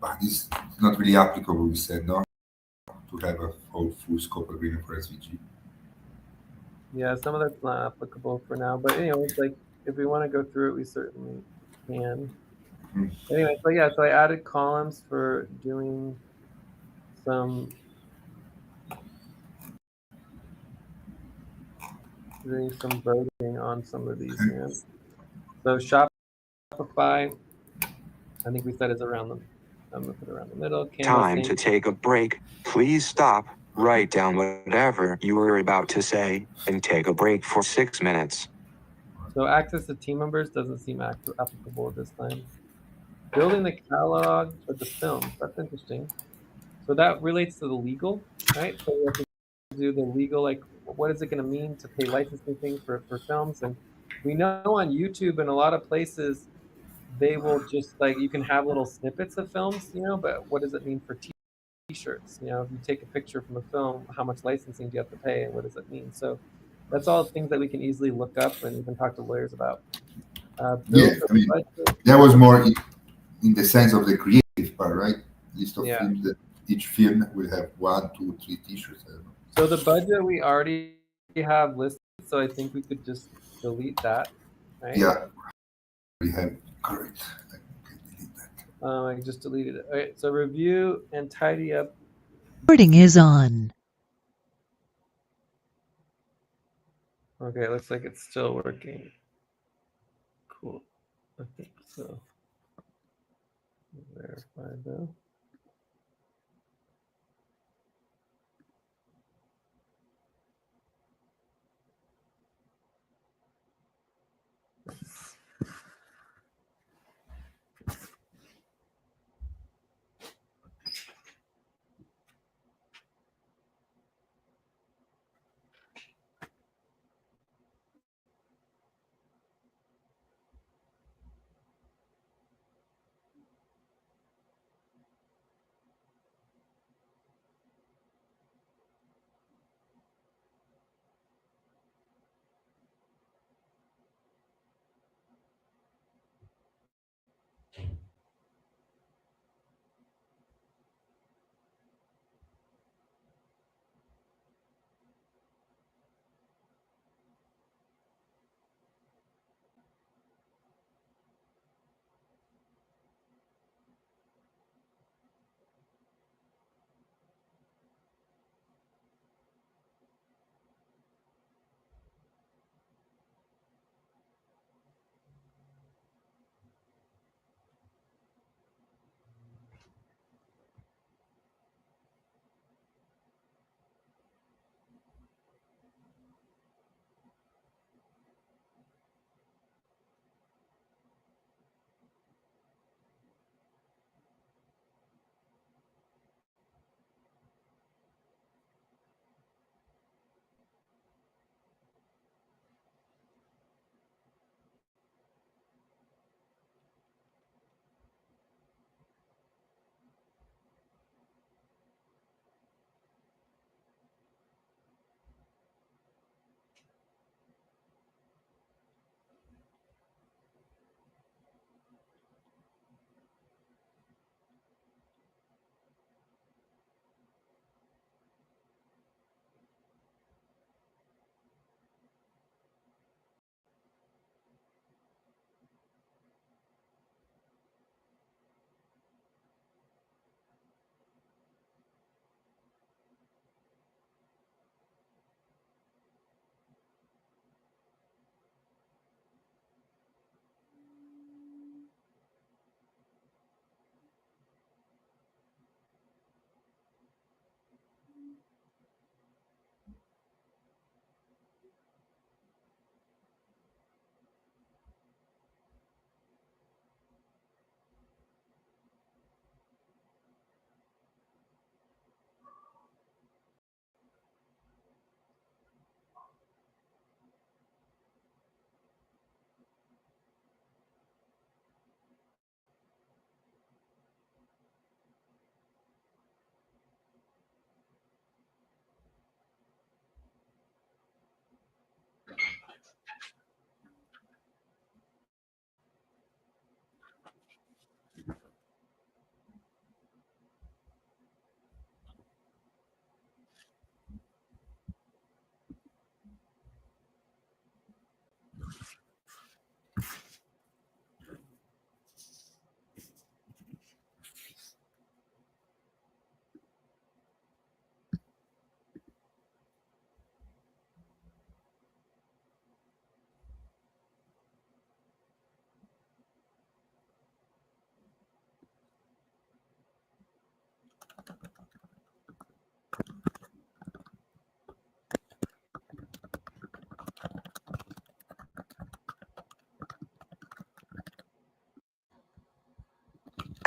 But this is not really applicable, we said, no? To have a whole full scope agreement for SVG. Yeah, some of that's not applicable for now. But anyways, like if we want to go through it, we certainly can. Mm-hmm. Anyway, so I added columns for doing some doing some voting on some of these, man. So Shopify, I think we said is around them. I'm gonna put it around the middle. Canva, Time same. to take a break. Please stop, write down whatever you were about to say, and take a break for 6 minutes. So access to team members doesn't seem applicable this time. Building the catalog for the films, that's interesting. So that relates to the legal, right? So we have to do the legal, like what is it going to mean to pay licensing things for films? And we know on YouTube and a lot of places, they will just like, you can have little snippets of films, you know, but what does it mean for t-shirts? You know, if you take a picture from a film, how much licensing do you have to pay and what does it mean? So that's all things that we can easily look up and even talk to lawyers about. Yeah, Build the I mean, budget. that was more in the sense of the creative part, right? List of Yeah. films that each film will have 1, 2, 3 T-shirts. I don't know. So the budget we already have listed, so I think we could just delete that, right? Yeah, we have correct. I can delete that. I just deleted it. All right, so review and tidy up. Recording is on. Okay, it looks like it's still working. Cool. I think so. Verify though.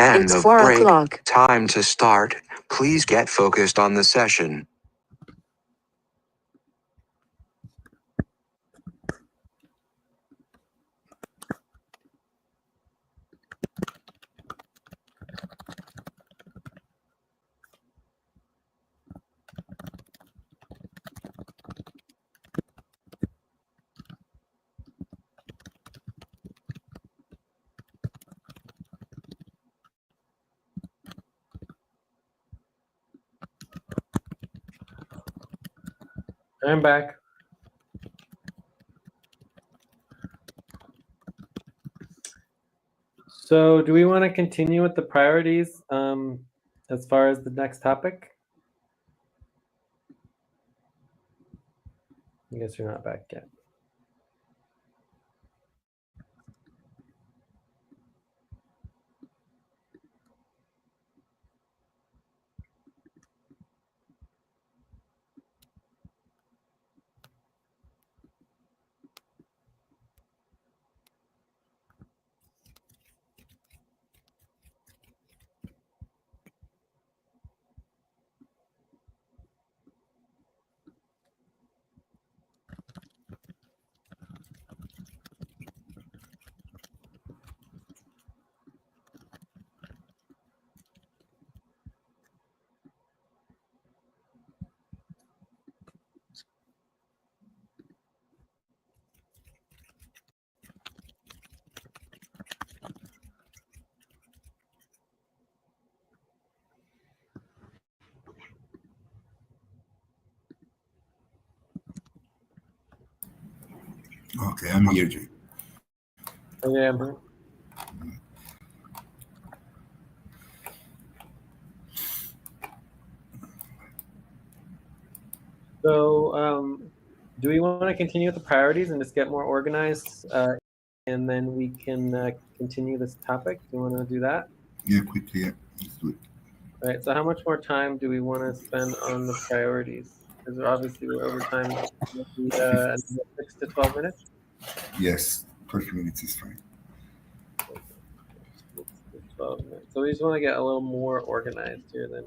End It's of 4 break. o'clock. Time to start. Please get focused on the session. I'm back. So do we want to continue with the priorities as far as the next topic? I guess you're not back yet. Okay, I'm here, Jay. Okay, I'm here. So do we want to continue with the priorities and just get more organized and then we can continue this topic? Do you want to do that? Yeah, quickly. Yeah, let's do it. All right, so how much more time do we want to spend on the priorities? Because obviously we're over time, maybe 6 to 12 minutes. Yes, 12 minutes is fine. 6 to 12 minutes. So we just want to get a little more organized here then.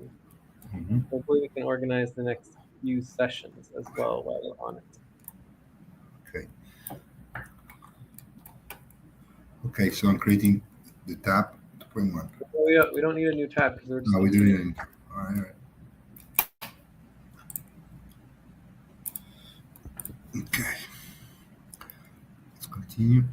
Mm-hmm. Hopefully we can organize the next few sessions as well while we're on it. Okay. Okay, so I'm creating the tab 2.1. We don't need a new tab because we're just No, we don't need any tab. All right. Okay. Let's continue.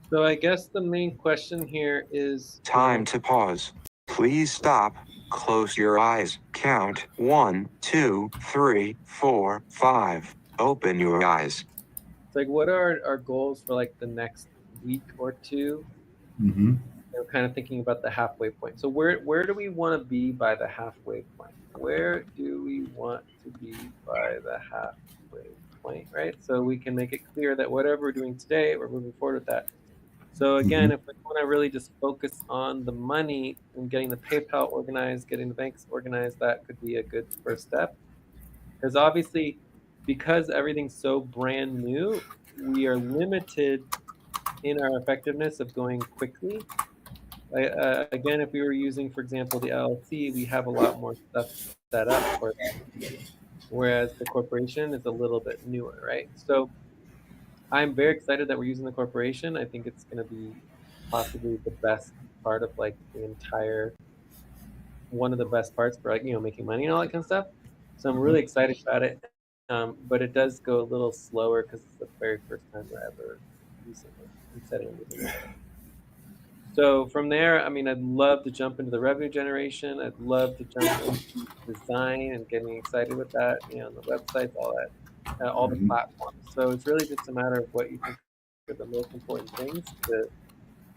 So I guess the main question here is Time to pause. Please stop. Close your eyes. Count 1, 2, 3, 4, 5. Open your eyes. it's like, what are our goals for like the next week or two? Mm-hmm. Kind of thinking about the halfway point. So where do we want to be by the halfway point? Where do we want to be by the halfway point, right? So we can make it clear that whatever we're doing today, we're moving forward with that. So again, if we want to really just focus on the money and getting the PayPal organized, getting the banks organized, that could be a good first step. Because obviously, because everything's so brand new, we are limited in our effectiveness of going quickly. Again, if we were using, for example, the LLC, we have a lot more stuff set up for that, whereas the corporation is a little bit newer, right? So I'm very excited that we're using the corporation. I think it's going to be possibly the best part of like the entire, one of the best parts for like, making money and all that kind of stuff. So I'm really excited about it. But it does go a little slower because it's the very first time we're ever using it and setting everything up. So from there, I mean, I'd love to jump into the revenue generation. I'd love to jump into design and getting excited with that, the websites, all that, all the platforms. So it's really just a matter of what you think are the most important things to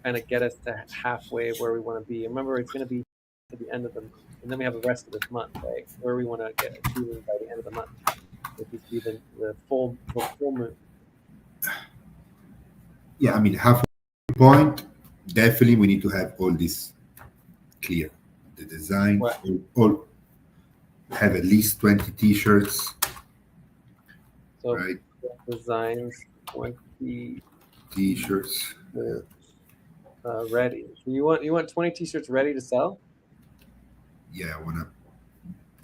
kind of get us to halfway where we want to be. And remember, it's going to be to the end of the, and then we have the rest of this month, right? Where we want to get achieving by the end of the month, which is even the full moon. Yeah, I mean, halfway point, definitely we need to have all this clear. The design, all have at least 20 t-shirts. So right? designs, 20 t-shirts. ready. So you want 20 t-shirts ready to sell? Yeah, I wanna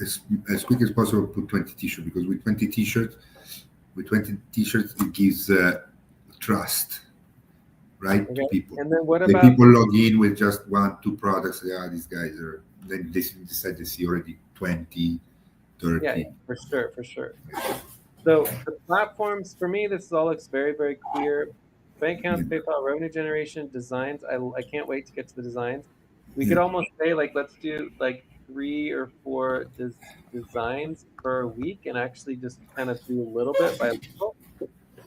as quick as possible put 20 t-shirts, because with 20 t-shirts, it gives trust, right, to Okay. people. And then what The about people log in with just 1-2 products. Yeah, these guys are. Then they decide to see already 20, 30. yeah, for sure. So the platforms, for me, this all looks very, very clear. Bank accounts, PayPal, revenue generation, designs. I can't wait to get to the designs. We could Yeah. almost say like let's do like 3 or 4 designs per week and actually just kind of do a little bit by little,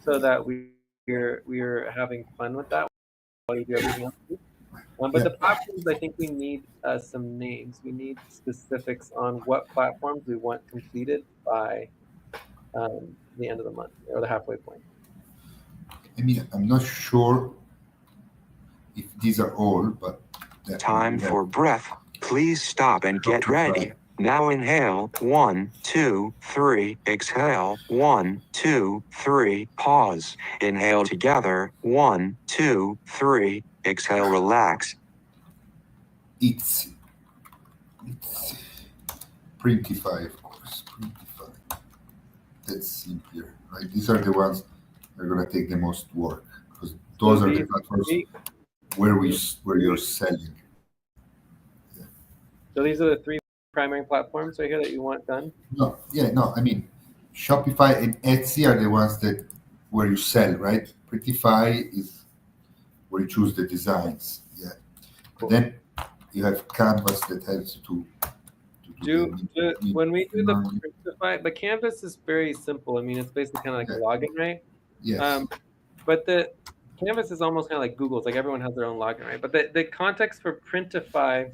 so that we're having fun with that while you do everything else. But Yeah. the platforms, I think we need some names. We need specifics on what platforms we want completed by the end of the month or the halfway point. I mean, I'm not sure if these are all, but Time for breath. Please stop and get ready. Now inhale, 1, 2, 3, exhale, 1, 2, 3, pause. Inhale together, 1, 2, 3, exhale, relax. it's Printify, of course. Printify. That's simpler, right? These are the ones that are gonna take the most work, because those are the platforms where you're selling. So these are the 3 primary platforms right here that you want done. No, yeah, no. I mean, Shopify and Etsy are the ones that where you sell, right? Printify is where you choose the designs. Yeah. Cool. But then you have Canvas that helps you to when we do the Printify, the Canvas is very simple. I mean, it's basically kind of like a login, right? Yes. But the Canvas is almost kind of like Google. It's like everyone has their own login, right? But the context for Printify,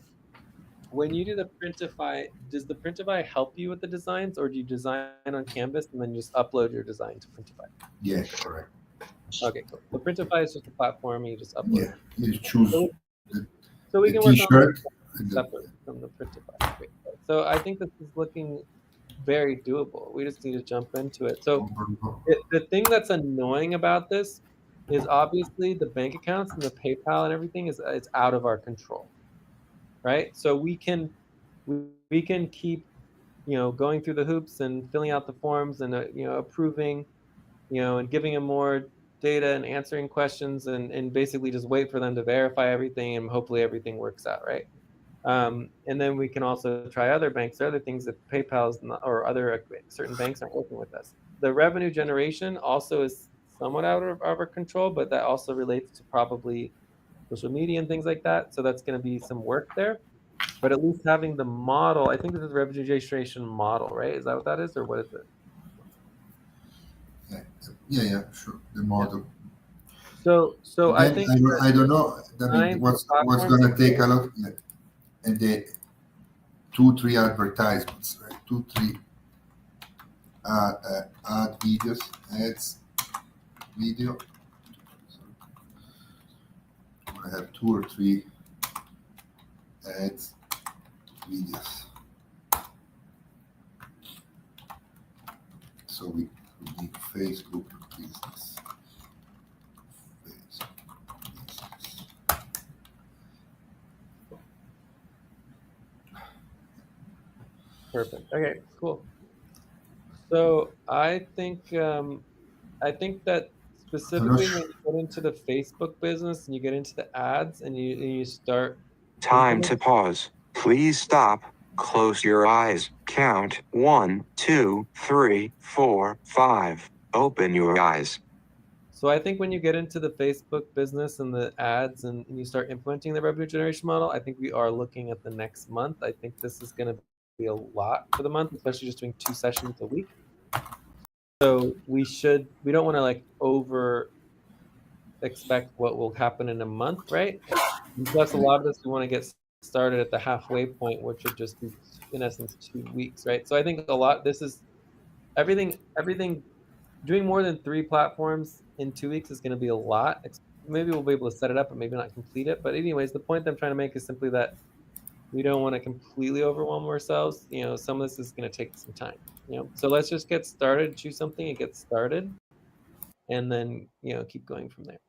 when you do the Printify, does the Printify help you with the designs, or do you design on Canvas and then just upload your design to Printify? Yeah, correct. Okay, cool. The Printify is just a platform, you just upload. Yeah, you choose So we the can work on T-shirt. separate from the Printify. Great. So I think this is looking very doable. We just need to jump into it. So the thing that's annoying about this is obviously the bank accounts and the PayPal and everything is it's out of our control, right? So we can keep going through the hoops and filling out the forms and approving, and giving them more data and answering questions and basically just wait for them to verify everything and hopefully everything works out, right? And then we can also try other banks, other things that PayPal's not, or other certain banks aren't working with us. The revenue generation also is somewhat out of our control, but that also relates to probably social media and things like that. So that's going to be some work there. But at least having the model, I think this is the revenue generation model, right? Is that what that is, or what is it? Yeah, sure. The model. So I Then think I don't know. I mean, what's gonna take a lot? Yeah. And the 2-3 advertisements, right? 2-3 ad videos, ads, video. So I have 2 or 3 ads, videos. So we need Facebook business. Perfect. Okay, cool. So I think that specifically when you get into the Facebook business and you get into the ads and you start Time to pause. Please stop. Close your eyes. Count 1, 2, 3, 4, 5. Open your eyes. So I think when you get into the Facebook business and the ads and you start implementing the revenue generation model, I think we are looking at the next month. I think this is going to be a lot for the month, especially just doing 2 sessions a week. So we don't want to like over expect what will happen in a month, right? And plus, a lot of this we want to get started at the halfway point, which would just be in essence 2 weeks, right? So I think this is everything. Doing more than 3 platforms in 2 weeks is going to be a lot. Maybe we'll be able to set it up, but maybe not complete it. But anyways, the point I'm trying to make is simply that we don't want to completely overwhelm ourselves. Some of this is going to take some time. So let's just get started, choose something and get started, and then keep going from there.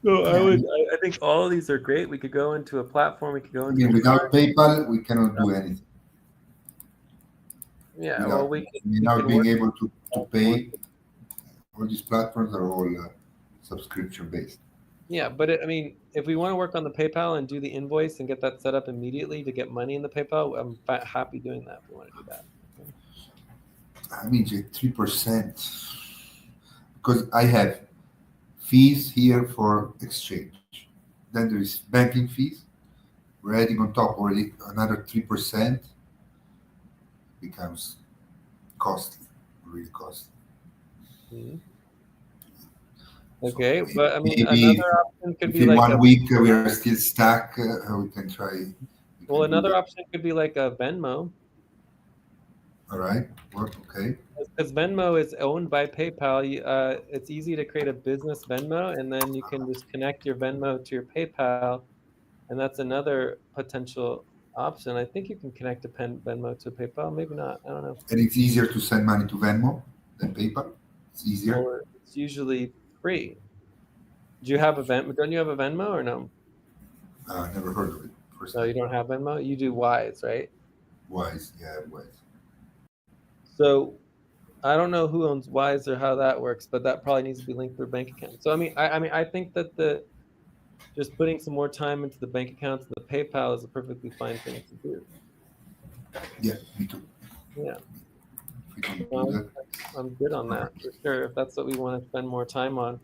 So I think all of these are great. We could go into a platform. We could go I into mean, a without PayPal, we cannot do anything. yeah. Well, Without, we without can being work. able to pay, all these platforms are all subscription based. Yeah, but I mean, if we want to work on the PayPal and do the invoice and get that set up immediately to get money in the PayPal, I'm happy doing that. If we want to do that. Okay. I mean, 3%, because I have fees here for exchange. Then there is banking fees. We're adding on top already another 3%. Becomes costly, really costly. Mhm. So Okay, but I mean, maybe another option could if be in like 1 week we are still stuck, we can try. We well, can do another that. option could be like a Venmo, All right. What? Okay. because Venmo is owned by PayPal. It's easy to create a business Venmo, and then you can just connect your Venmo to your PayPal, and that's another potential option. I think you can connect a Venmo to PayPal. Maybe not. I don't know. And it's easier to send money to Venmo than PayPal. It's easier. Or it's usually free. Do you have a Venmo? Don't you have a Venmo or no? Never heard of it. First No, you time. don't have Venmo. You do Wise, right? Wise. Yeah, Wise. So I don't know who owns Wise or how that works, but that probably needs to be linked to their bank account. So I think that the just putting some more time into the bank accounts and the PayPal is a perfectly fine thing to do. Yeah, me too. Yeah, If we can do so that. I'm good on that for sure. If that's what we want to spend more time on.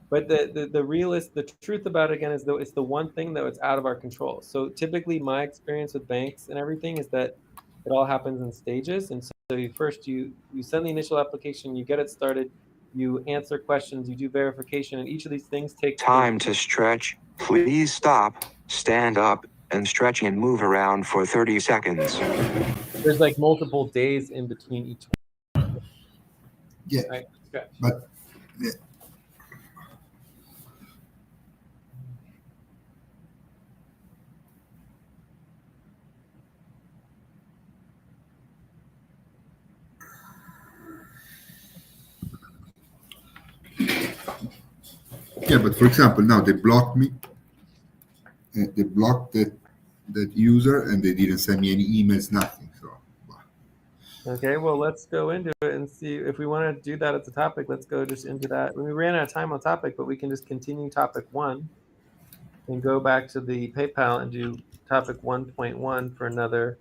But the truth about it again is though it's the one thing that it's out of our control. So typically my experience with banks and everything is that it all happens in stages. And so you send the initial application, you get it started, you answer questions, you do verification, and each of these things takes Time to stretch. Please stop, stand up, and stretch and move around for 30 seconds. there's like multiple days in between each one. Yeah, Right? Stretch. but yeah. Yeah, but for example, now they blocked me. They blocked that user, and they didn't send me any emails, nothing. So, Okay, well, let's go into it and see if we want to do that as a topic. Let's go just into that. We ran out of time on topic, but we can just continue topic 1 and go back to the PayPal and do topic 1.1 for another,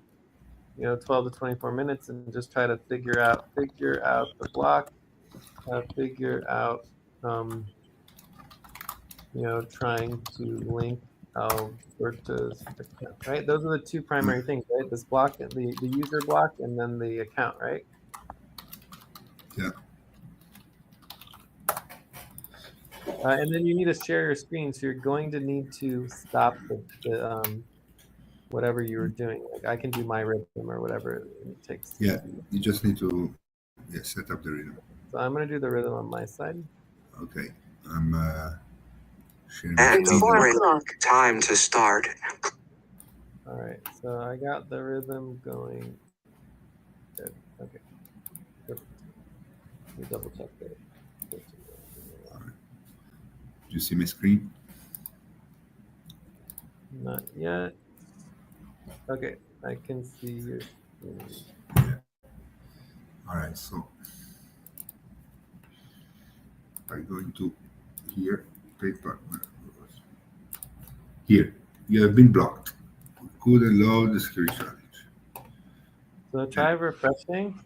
12 to 24 minutes and just try to figure out the block, figure out, trying to link Alberto's account, right? Those are the two primary things, right? This block, the user block, and then the account, right? yeah. And then you need to share your screen, so you're going to need to stop the whatever you're doing. Like I can do my rhythm or whatever it takes. Yeah, you just need to set up the rhythm. So I'm going to do the rhythm on my side. Okay, I'm sharing my And screen. 4 o'clock. Time to start. All right, so I got the rhythm going. Good. Okay. Perfect. Let me double check that. Do you see my screen? Not yet. Okay, I can see your screen. Yeah. All right, so I'm going to here, paper. Here, you have been blocked. Couldn't load the security challenge. So try refreshing.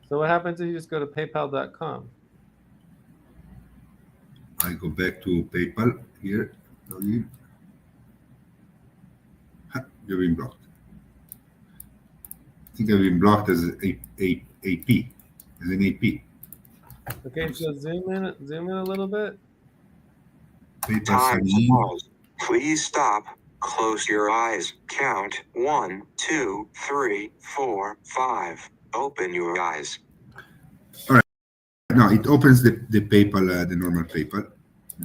So what happens if you just go to paypal.com? I go back to PayPal here, login. You've been blocked. I think I've been blocked as AP, as an AP. Okay, so zoom in a little bit. PayPal Time to sign pause. Please stop. Close your eyes. Count 1, 2, 3, 4, 5. Open your eyes. in. No, it opens the PayPal, the normal PayPal.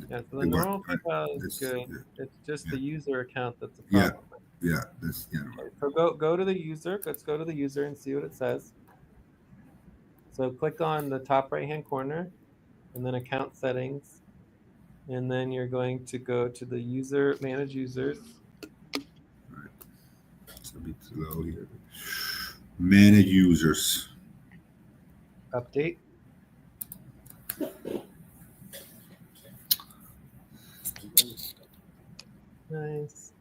Yeah, so the The normal one, PayPal is this- good. yeah. It's just Yeah. the user account that's a Yeah. problem. Yeah, that's Okay, so go to the user. Let's go to the user and see what it says. So click on the top right-hand corner, and then account settings, and then you're going to go to the user, manage users. It's a bit slow here. Manage users. Update. Nice.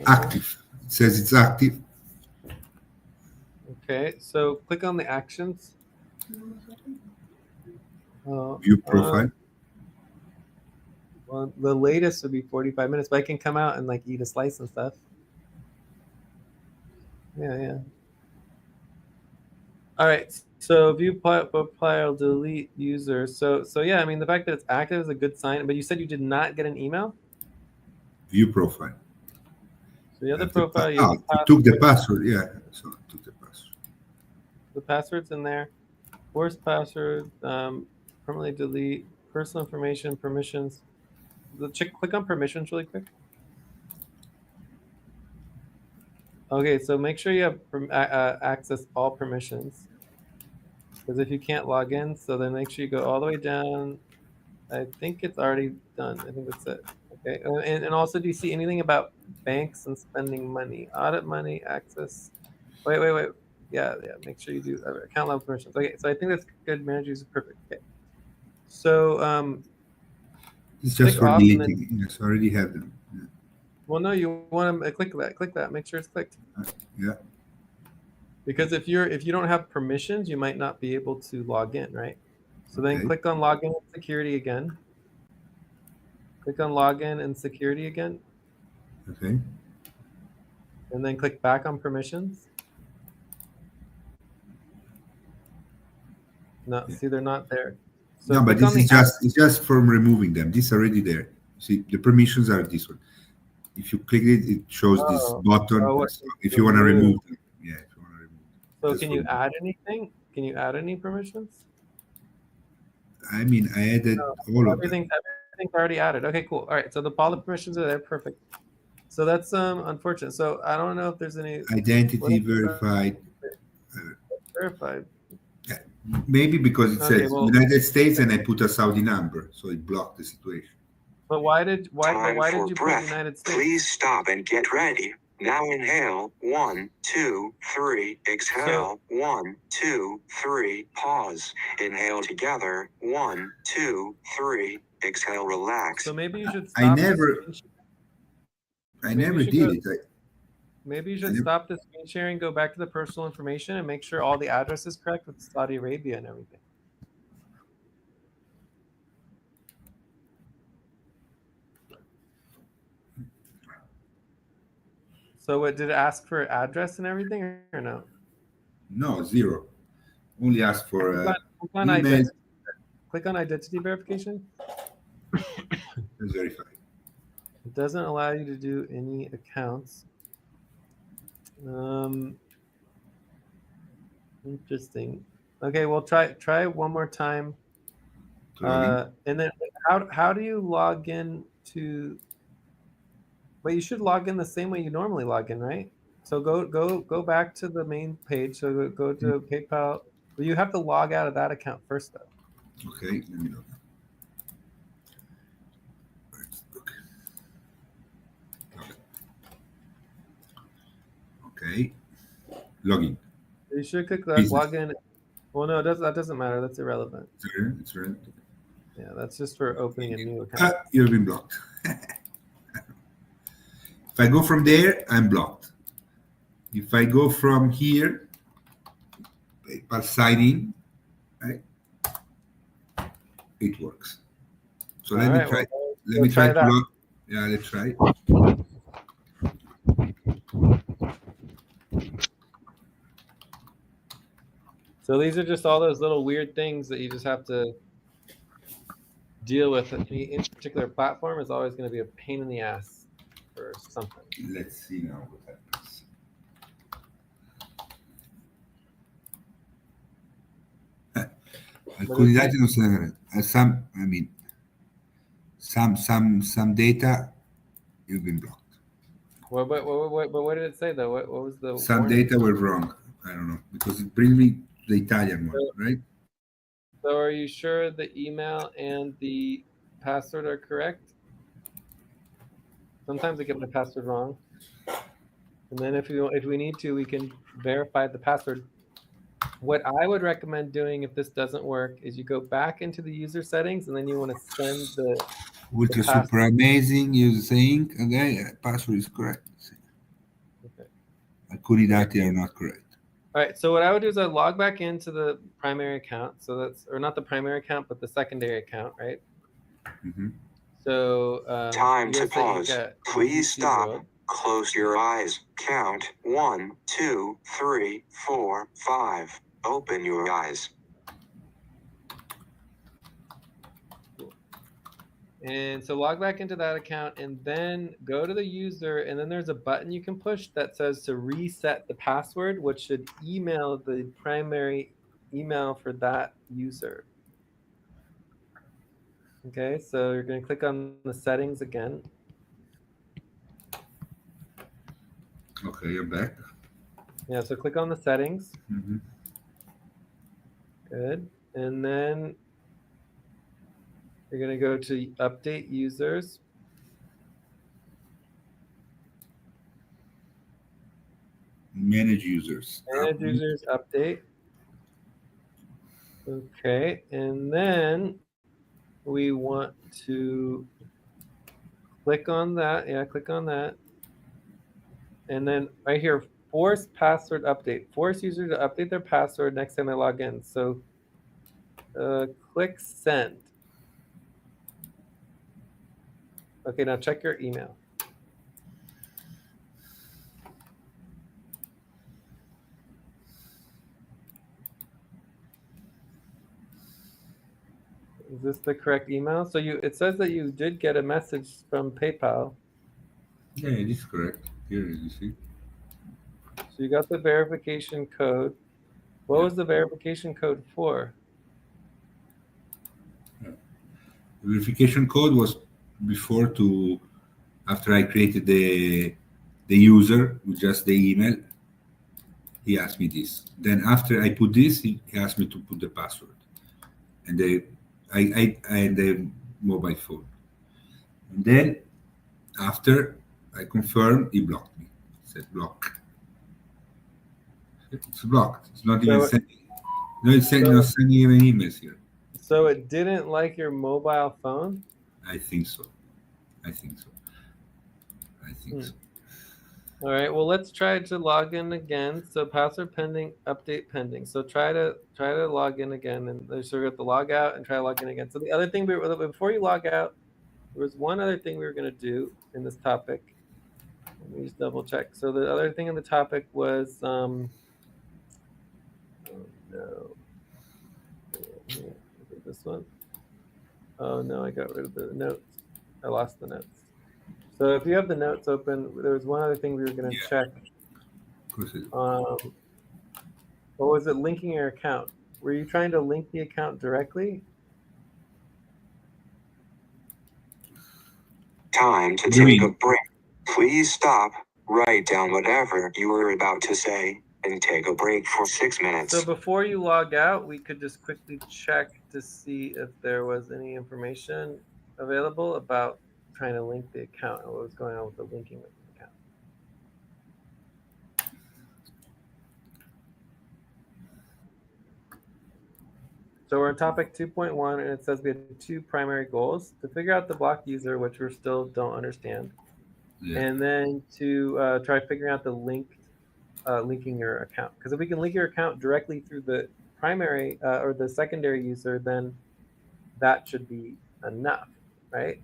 Active. It says it's active. Okay, so click on the actions. View profile. Well, the latest would be 45 minutes, but I can come out and like eat a slice and stuff. Yeah. All right, so view profile, delete user. So yeah, I mean the fact that it's active is a good sign. But you said you did not get an email. View profile. So the other profile, you you took the password. Yeah, so I took the password. The password's in there. Force password. Permanently delete personal information, permissions. Click on permissions really quick. Okay, so make sure you have access all permissions. Because if you can't log in, so then make sure you go all the way down. I think it's already done. I think that's it. Okay, and also, do you see anything about banks and spending money? Audit money, access. Wait. Yeah. Make sure you do account level permissions. Okay, so I think that's good. Manage user, perfect. Okay. So it's just for deleting. Yes, I already have them. Yeah. Well, no, you want to click that. Make sure it's clicked. Yeah. Because if you don't have permissions, you might not be able to log in, right? So then click on login and security again. Click on login and security again. Okay. And then click back on permissions. No, see, they're not there. So no, but this is it's just from removing them. This is already there. See, the permissions are this one. If you click it, it shows this button. If you want to remove them. Yeah, if you want to remove them. So can you add anything? Can you add any permissions? I mean, I added all of them. Everything's already added. Okay, cool. All right, so all the permissions are there. Perfect. So that's unfortunate. So I don't know if there's any identity verified. Verified. Yeah, maybe because it says United States and I put a Saudi number, so it blocked the situation. But why did you breath. put United States? Please stop and get ready. Now inhale, 1, 2, 3. Exhale, 1, 2, 3. Pause. Inhale together, 1, 2, 3. Exhale, relax. So maybe you should stop. I never did it. Maybe you should stop the screen sharing, go back to the personal information, and make sure all the address is correct with Saudi Arabia and everything. So what, did it ask for address and everything or no? No, 0. Only ask for click on identity. Click on identity verification. It's verified. It doesn't allow you to do any accounts. Interesting. Okay, well try one more time. And then how do you log in to? But you should log in the same way you normally log in, right? So go back to the main page. So go to PayPal. But you have to log out of that account first, though. Okay, let me look. Okay, login. You should click login. Well, no, that doesn't matter. That's irrelevant. It's relevant. Yeah, that's just for opening a new account. You've been blocked. If I go from there, I'm blocked. If I go from here, PayPal sign in, right? It works. So let me try. Let me try to log. Yeah, let's try. So these are just all those little weird things that you just have to deal with. Any particular platform is always going to be a pain in the ass for something. Let's see now what happens. Alcuni dati non sono some data you've been blocked. But what did it say though? What was the some warning? data were wrong? I don't know, because it brings me the Italian one, right? So are you sure the email and the password are correct? Sometimes I get my password wrong. And then if we need to, we can verify the password. What I would recommend doing if this doesn't work is you go back into the user settings and then you want to send the Ultra password. super amazing. You're saying again, password is correct. Okay. Alcuni dati are not correct. All right, so what I would do is I log back into the primary account. So that's, or not the primary account, but the secondary account, right? Mhm. So Time to you'll say you pause. got Please UTC stop. World. Close your eyes. Count 1, 2, 3, 4, 5. Open your eyes. And so log back into that account and then go to the user, and then there's a button you can push that says to reset the password, which should email the primary email for that user. Okay, so you're going to click on the settings again. Okay, you're back. Yeah, so click on the settings. Mhm. Good. And then you're going to go to update users. Manage users. Manage users update. Okay, and then we want to click on that. Yeah, click on that. And then right here, force password update. Force user to update their password next time they log in. So click send. Okay, now check your email. Is this the correct email? So it says that you did get a message from PayPal. Yeah, it is correct. Here you see. So you got the verification code. What was the verification code for? The verification code was before to after I created the user with just the email. He asked me this. Then after I put this, he asked me to put the password and the mobile phone. And then after I confirmed, he blocked me. He said block. It's blocked. It's not even So, sending. No, it's not sending even emails here. so it didn't like your mobile phone? I think so. I think so. I think so. All right, well, let's try to log in again. So password pending, update pending. So try to log in again, and so we have to log out and try to log in again. So the other thing before you log out, there was one other thing we were going to do in this topic. Let me just double check. So the other thing in the topic was oh no, is it this one? Oh no, I got rid of the notes. I lost the notes. So if you have the notes open, there was one other thing we were going to check. Of course it is. What was it, linking your account? Were you trying to link the account directly? Time to take a break. Please stop. Write down whatever you were about to say and take a break for 6 minutes. So before you log out, we could just quickly check to see if there was any information available about trying to link the account and what was going on with the linking of the account. So we're on topic 2.1, and it says we had 2 primary goals: to figure out the blocked user, which we still don't understand, and then to try figuring out the linking your account. Because if we can link your account directly through the primary or the secondary user, then that should be enough, right?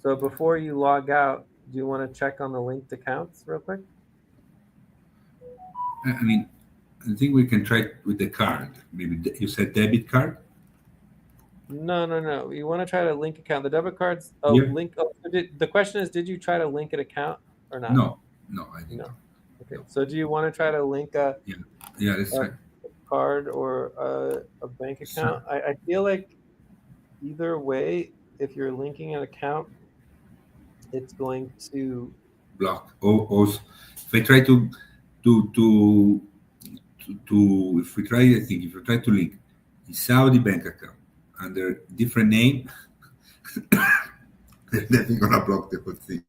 So before you log out, do you want to check on the linked accounts real quick? I mean, I think we can try with the card. Maybe you said debit card. No. You want to try to link account. The debit cards. Oh, Yeah. link. Oh, the question is, did you try to link an account or not? No, I think No. not. Okay. No. So do you want to try to link a Let's try. card or a bank account? I feel like either way, if you're linking an account, it's going to Block. If I try to to if we try, I think if you try to link the Saudi bank account under different name, they're definitely gonna block the whole thing.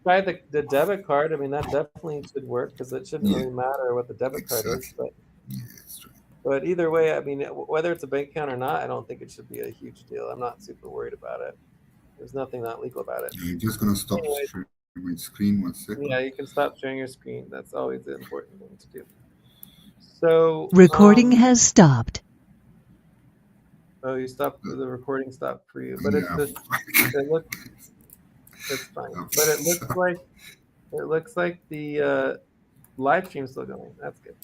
Try the debit card. I mean, that definitely should work because it shouldn't Yeah. really matter what the debit card is. Exactly. Yeah, that's right. But either way, I mean, whether it's a bank account or not, I don't think it should be a huge deal. I'm not super worried about it. There's nothing not legal about it. I'm just gonna stop Anyway, sharing my screen 1 second. yeah, you can stop sharing your screen. That's always the important thing to do. So Recording has stopped. oh, you stopped the recording stopped for you, but it looks it's fine. But it looks like the live stream's still going. That's good.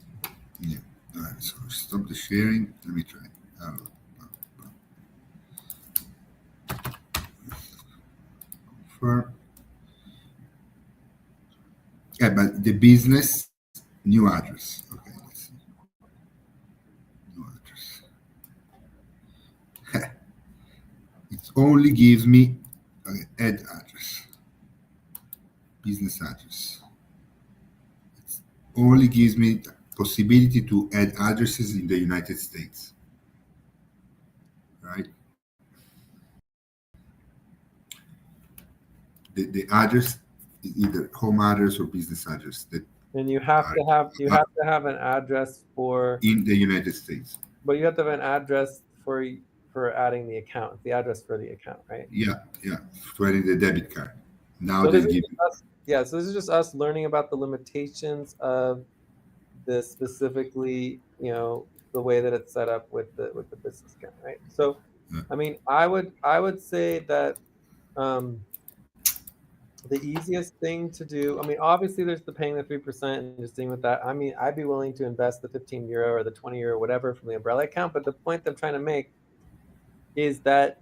Yeah. All right. So stop the sharing. Let me try. Confirm. Yeah, but the business new address. Okay, let's see. New address. It only gives me add address. Business address. It only gives me the possibility to add addresses in the United States. Right? The address is either home address or business address that And you have to have an address for in the United States. but you have to have an address for adding the account, the address for the account, right? Yeah, for adding the debit card. Now So they this is give just us, yeah, so this is just us learning about the limitations of this specifically, the way that it's set up with the business account, right? So, Yeah. I mean, I would say that the easiest thing to do, I mean, obviously there's the paying the 3% and just dealing with that. I mean, I'd be willing to invest the 15 euro or the 20 euro, whatever from the umbrella account. But the point that I'm trying to make is that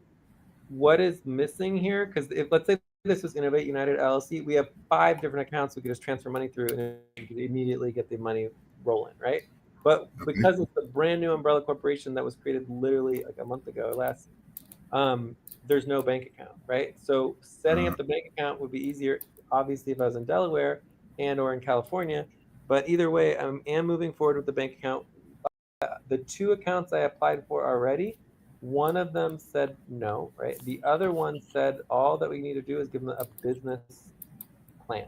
what is missing here, because if let's say this was Innovate United LLC, we have 5 different accounts we could just transfer money through and you could immediately get the money rolling, right? But because it's a brand new umbrella corporation that was created literally like a month ago or less, there's no bank account, right? So setting up the bank account would be easier, obviously, if I was in Delaware or in California. But either way, I am moving forward with the bank account. The 2 accounts I applied for already, one of them said no, right? The other one said all that we need to do is give them a business plan,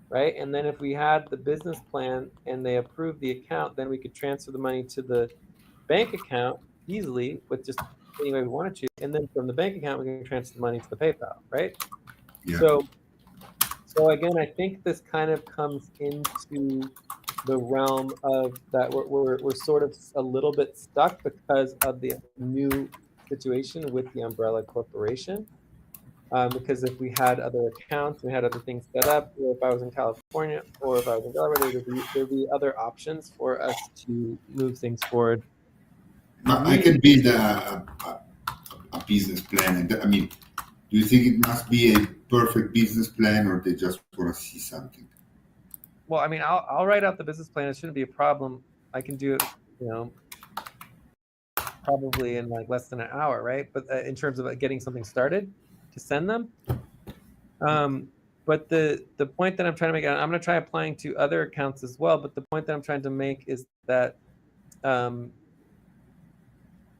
right? And then if we had the business plan and they approved the account, then we could transfer the money to the bank account easily with just any way we wanted to. And then from the bank account, we can transfer the money to the PayPal, right? Yeah. So again, I think this kind of comes into the realm of that we're sort of a little bit stuck because of the new situation with the umbrella corporation. Because if we had other accounts, we had other things set up, or if I was in California or if I was in Delaware, there'd be other options for us to move things forward. I can build a business plan. I mean, do you think it must be a perfect business plan, or they just want to see something? Well, I mean, I'll write out the business plan. It shouldn't be a problem. I can do it, probably in like less than an hour, right? But in terms of getting something started to send them. But the point that I'm trying to make, I'm going to try applying to other accounts as well. But the point that I'm trying to make is that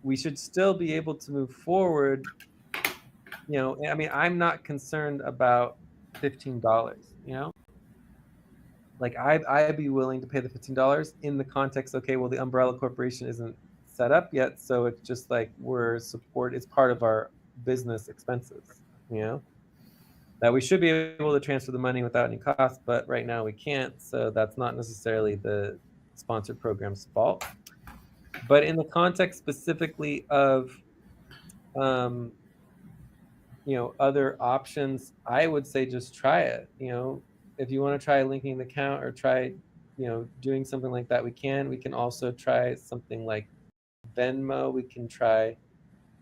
we should still be able to move forward. I mean, I'm not concerned about $15, like I'd be willing to pay the $15 in the context, okay, well, the umbrella corporation isn't set up yet, so it's just like it's part of our business expenses, that we should be able to transfer the money without any cost, but right now we can't, so that's not necessarily the sponsored program's fault. But in the context specifically of other options, I would say just try it. If you want to try linking the account or try doing something like that, we can also try something like Venmo. We can try.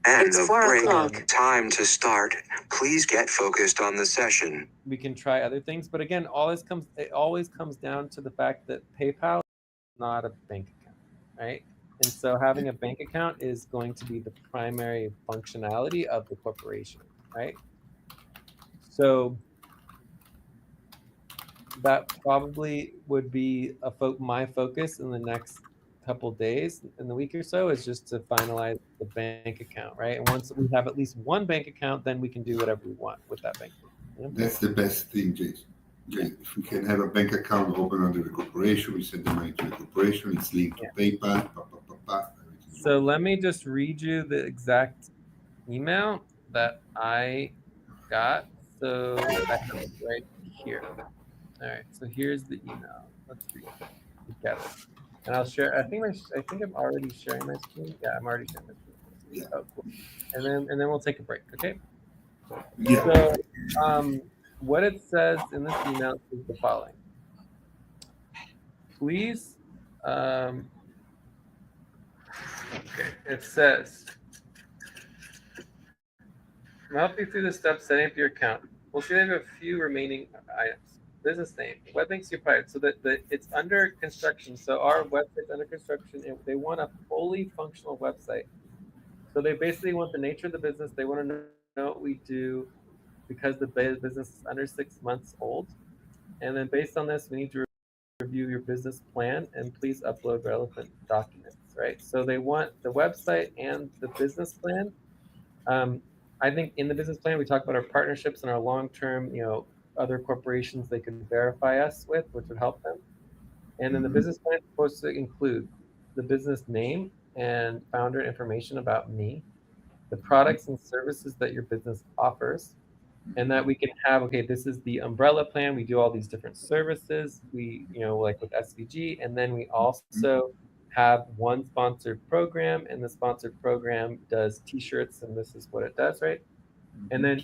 And It's the 4 break o'clock. time to start. Please get focused on the session. We can try other things, but again, it always comes down to the fact that PayPal is not a bank account, right? And so having a bank account is going to be the primary functionality of the corporation, right? So that probably would be my focus in the next couple days, in the week or so, is just to finalize the bank account, right? And once we have at least one bank account, then we can do whatever we want with that bank account. That's the best thing, Jason. If we can have a bank account open under the corporation, we send the money to the corporation, it's linked to PayPal, everything. So let me just read you the exact email that I got. So I have it right here. All right, so here's the email. Let's read it together. And I'll share. I think I'm already sharing my screen. Yeah, I'm already sharing my screen. Yeah. Oh, cool. And then we'll take a break. Okay. Yeah. So what it says in this email is the following. Please. Okay. It says, I'll help you through the steps setting up your account. We'll see they have a few remaining items. Business name. What makes you private? So that it's under construction. So our website's under construction, and they want a fully functional website. So they basically want the nature of the business. They want to know what we do because the business is under 6 months old. And then based on this, we need to review your business plan and please upload relevant documents, right? So they want the website and the business plan. I think in the business plan, we talk about our partnerships and our long-term, other corporations they can verify us with, which would help them. And then the business plan is supposed to include the business name and founder information about me, the products and services that your business offers, and that we can have, okay, this is the umbrella plan. We do all these different services. We, like with SVG, and then we also have one sponsored program, and the sponsored program does T-shirts, and this is what it does, right? And then,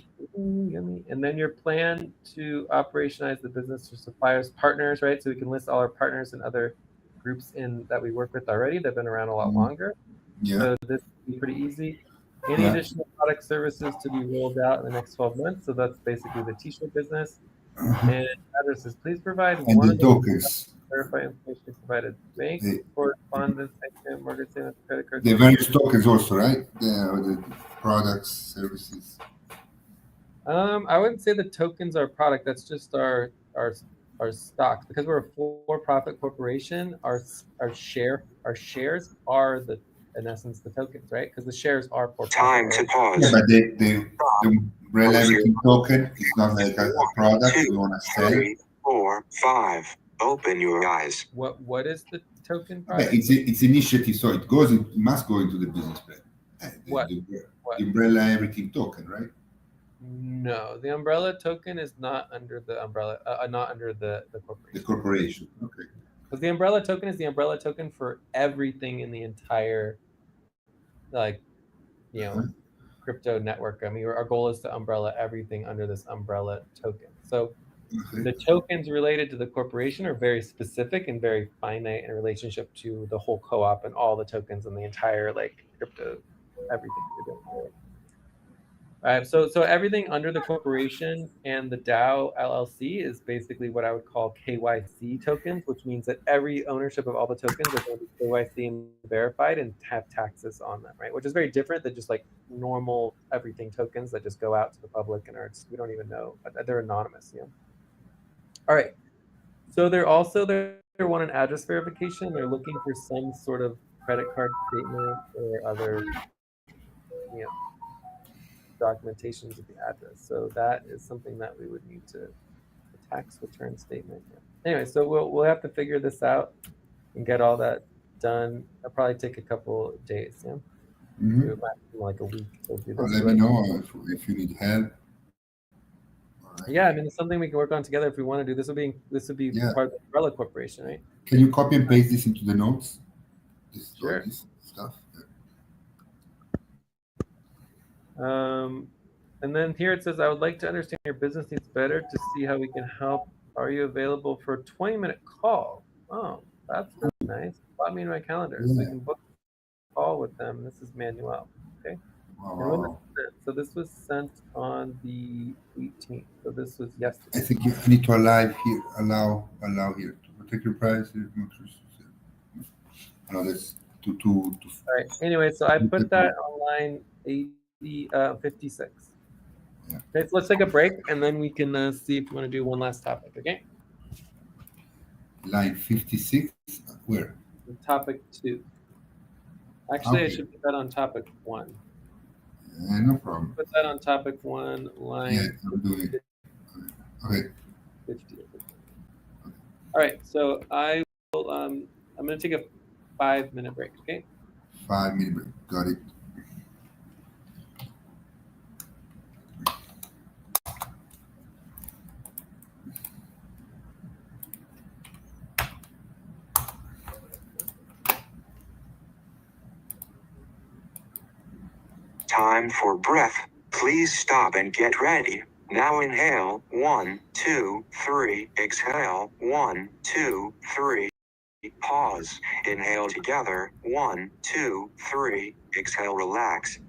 your plan to operationalize the business for suppliers, partners, right? So we can list all our partners and other groups that we work with already that've been around a lot longer. Yeah. So this would be pretty easy. Any additional product services to be rolled out in the next 12 months. So that's basically the T-shirt business. And addresses. Please provide And one the of tokens. Verify information provided. Bank correspondence, mortgage statement, credit card. The various tokens also, right? The products, services. I wouldn't say the tokens are product. That's just our stocks, because we're a for-profit corporation. Our shares are in essence the tokens, right? Because the shares are for Time to pause. Yeah, but the umbrella everything token is not like a product you want to sell. 3, 4, 5. Open your eyes. What is the token Yeah, product? it's initiative, so it must go into the business plan. The umbrella everything token, right? No, the umbrella token is not under the umbrella, not under the corporation. The corporation, okay. Because the umbrella token is the umbrella token for everything in the entire, crypto network. I mean, our goal is to umbrella everything under this umbrella token. So the tokens related to the corporation are very specific and very finite in relationship to the whole co-op and all the tokens and the entire crypto, everything we're doing. All right, so everything under the corporation and the DAO LLC is basically what I would call KYC tokens, which means that every ownership of all the tokens are going to be KYC and verified and have taxes on them, right? Which is very different than just normal everything tokens that just go out to the public and we don't even know, they're anonymous, All right, so they want an address verification. They're looking for some sort of credit card statement or other, documentations of the address. So that is something that we would need the tax return statement. Anyway, so we'll have to figure this out and get all that done. It'll probably take a couple of days. Like a week. We'll do this. Let me know if you need help. Yeah, I mean, it's something we can work on together if we want to do. This would be part of the umbrella corporation, right? Can you copy and paste this into the notes? Sure. This stuff. And then here it says, I would like to understand your business needs better to see how we can help. Are you available for a 20-minute call? Oh, that's really nice. Put me in my calendar so we can book a call with them. This is Manuel. Okay. Wow. So this was sent on the 18th. So this was yesterday. I think you need to allow here to protect your privacy. No, that's to. All right. Anyway, so I put that online 56. Yeah. Okay, so let's take a break and then we can see if you want to do one last topic. Okay. line 56. Where? Topic 2. Actually, I Okay. should put that on topic 1. No problem. Put that on topic 1, Yeah, line I'm doing it. Okay. 50. All right, so I will. I'm going to take a 5-minute break. Okay. 5 minutes. Got it. Time for breath. Please stop and get ready. Now inhale, 1, 2, 3. Exhale, 1, 2, 3. Pause. Inhale together, 1, 2, 3. Exhale, relax.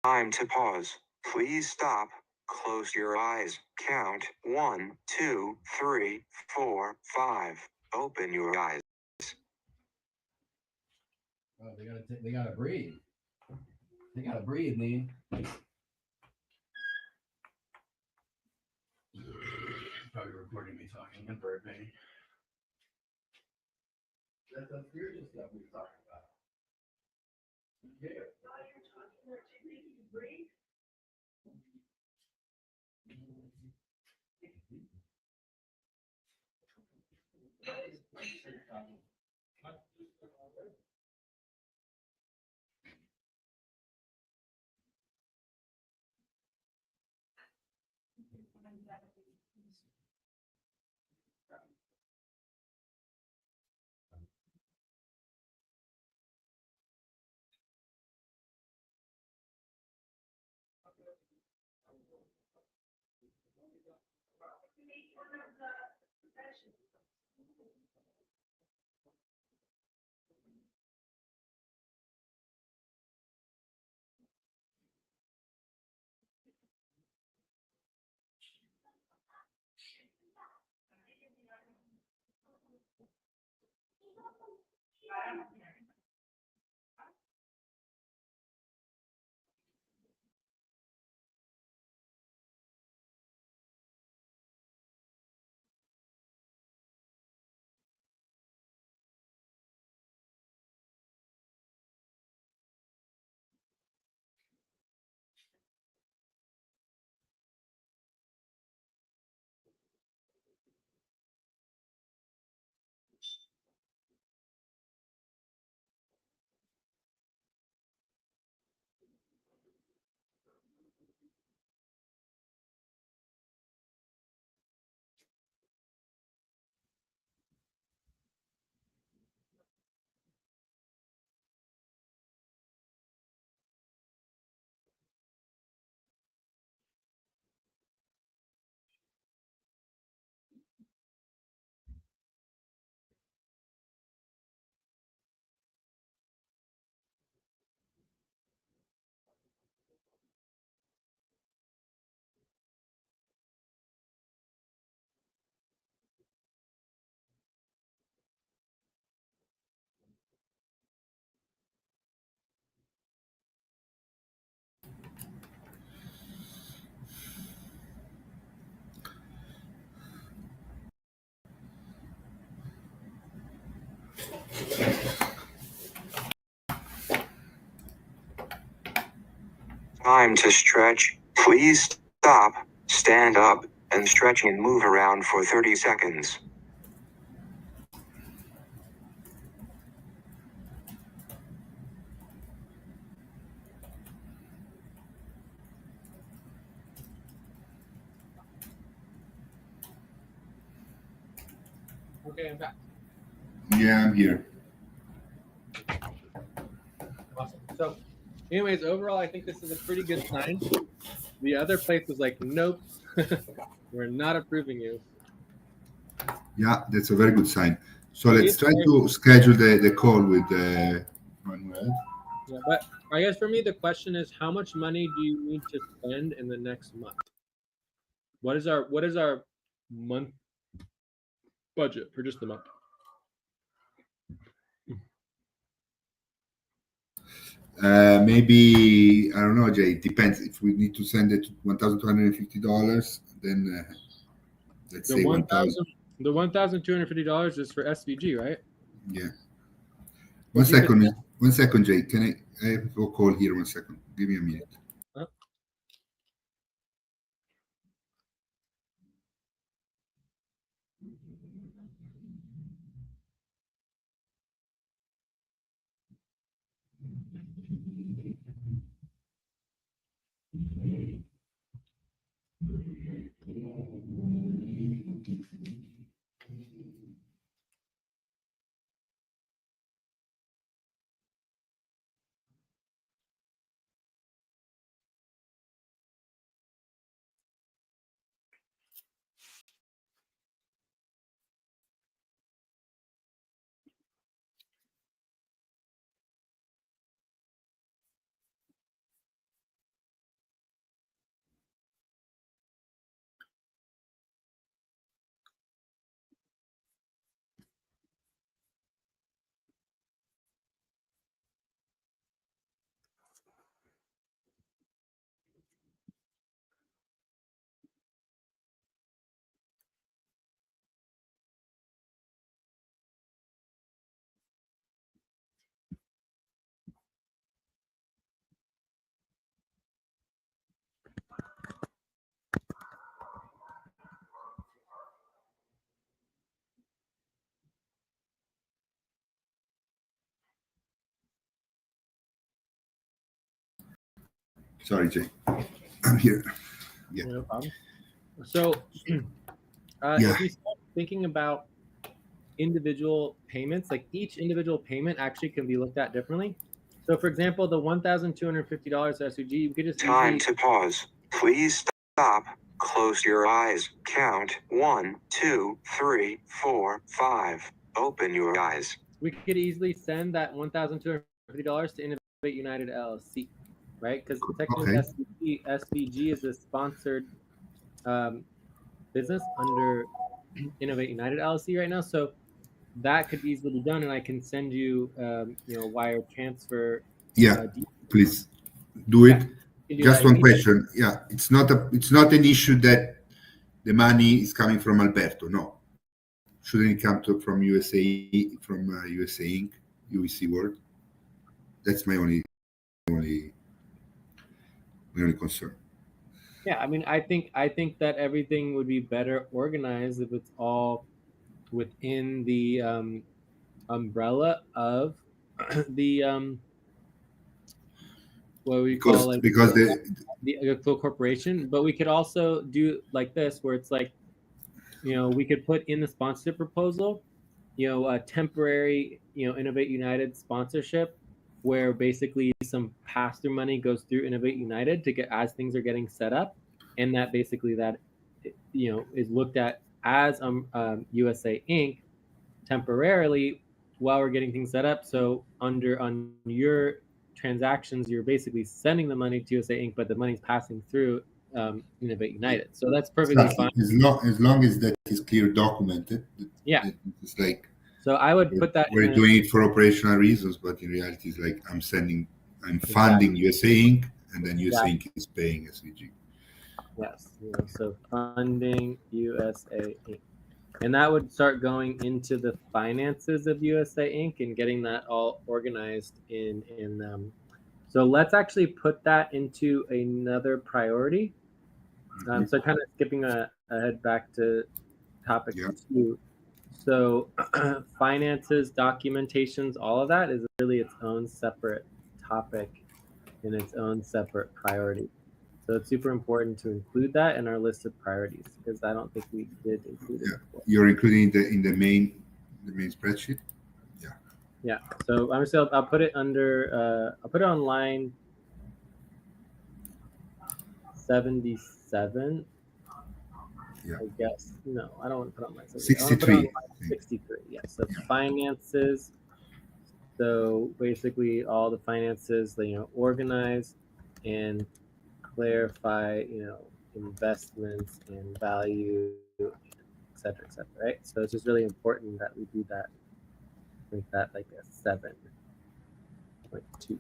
Time to pause. Please stop. Close your eyes. Count 1, 2, 3, 4, 5. Open your eyes. Oh, they gotta breathe. They gotta breathe, man. Probably recording me talking in bird pain. That's the spiritual stuff we were talking about. Yeah. Time to stretch. Please stop, stand up, and stretch and move around for 30 seconds. Okay, I'm back. Yeah, I'm here. Awesome. So, anyways, overall, I think this is a pretty good sign. The other place was like, nope, we're not approving you. Yeah, that's a very good sign. So let's try to schedule the call with Manuel. Yeah, but I guess for me, the question is, how much money do you need to spend in the next month? What is our month budget for just the month? Maybe I don't know, Jay. It depends. If we need to send it $1,250, then let's say 1,000. The $1,250 is for SVG, right? Yeah. Well, One second, Jay. Can I have a call here? 1 second. Give me a minute. Huh? Sorry, Jay. I'm here. Yeah. No problem. So, if we start thinking about individual payments, like each individual payment actually can be looked at differently. So, for example, the $1,250 SVG, you could just Time to pause. Please stop. Close your eyes. Count 1, 2, 3, 4, 5. Open your eyes. We could easily send that $1,250 to Innovate United LLC, right? Because technically SVG is a sponsored business under Innovate United LLC right now. So that could easily be done, and I can send you, wire transfer. Yeah, Details. please do it. Yeah, you can do Just that one immediately. question. Yeah, it's not an issue that the money is coming from Alberto. No, shouldn't it come from USA, from USA Inc., UEC World? That's only my only concern. Yeah, I mean, I think that everything would be better organized if it's all within the umbrella of the what we call like Because the full corporation. But we could also do like this, where it's like, we could put in the sponsorship proposal, a temporary, Innovate United sponsorship, where basically some pass-through money goes through Innovate United to get as things are getting set up, and that basically that is looked at as USA Inc. temporarily while we're getting things set up. So on your transactions, you're basically sending the money to USA Inc., but the money's passing through Innovate United. So that's perfectly exactly, fine. as long as that is clear documented, Yeah. that it's like So I would put that we're in doing it for operational reasons, but in reality, it's like I'm funding Exactly. USA Inc., and then USA Exactly. Inc. is paying SVG. Yes. So funding USA Inc. And that would start going into the finances of USA Inc. and getting that all organized in so let's actually put that into another priority. So kind of skipping ahead back to topic Yeah. 2. So finances, documentations, all of that is really its own separate topic and its own separate priority. So it's super important to include that in our list of priorities, because I don't think we did include it Yeah. before. You're including in the main spreadsheet. Yeah. So I'm just I'll put it under I'll put it on line 77. Yeah. I guess. No, I don't want to put on line 77. I want to put it 63. on line 63. Yes. So finances. So basically all the finances, organize and clarify, investments and value, et cetera, right? So it's just really important that we do that, make that like a 7.2.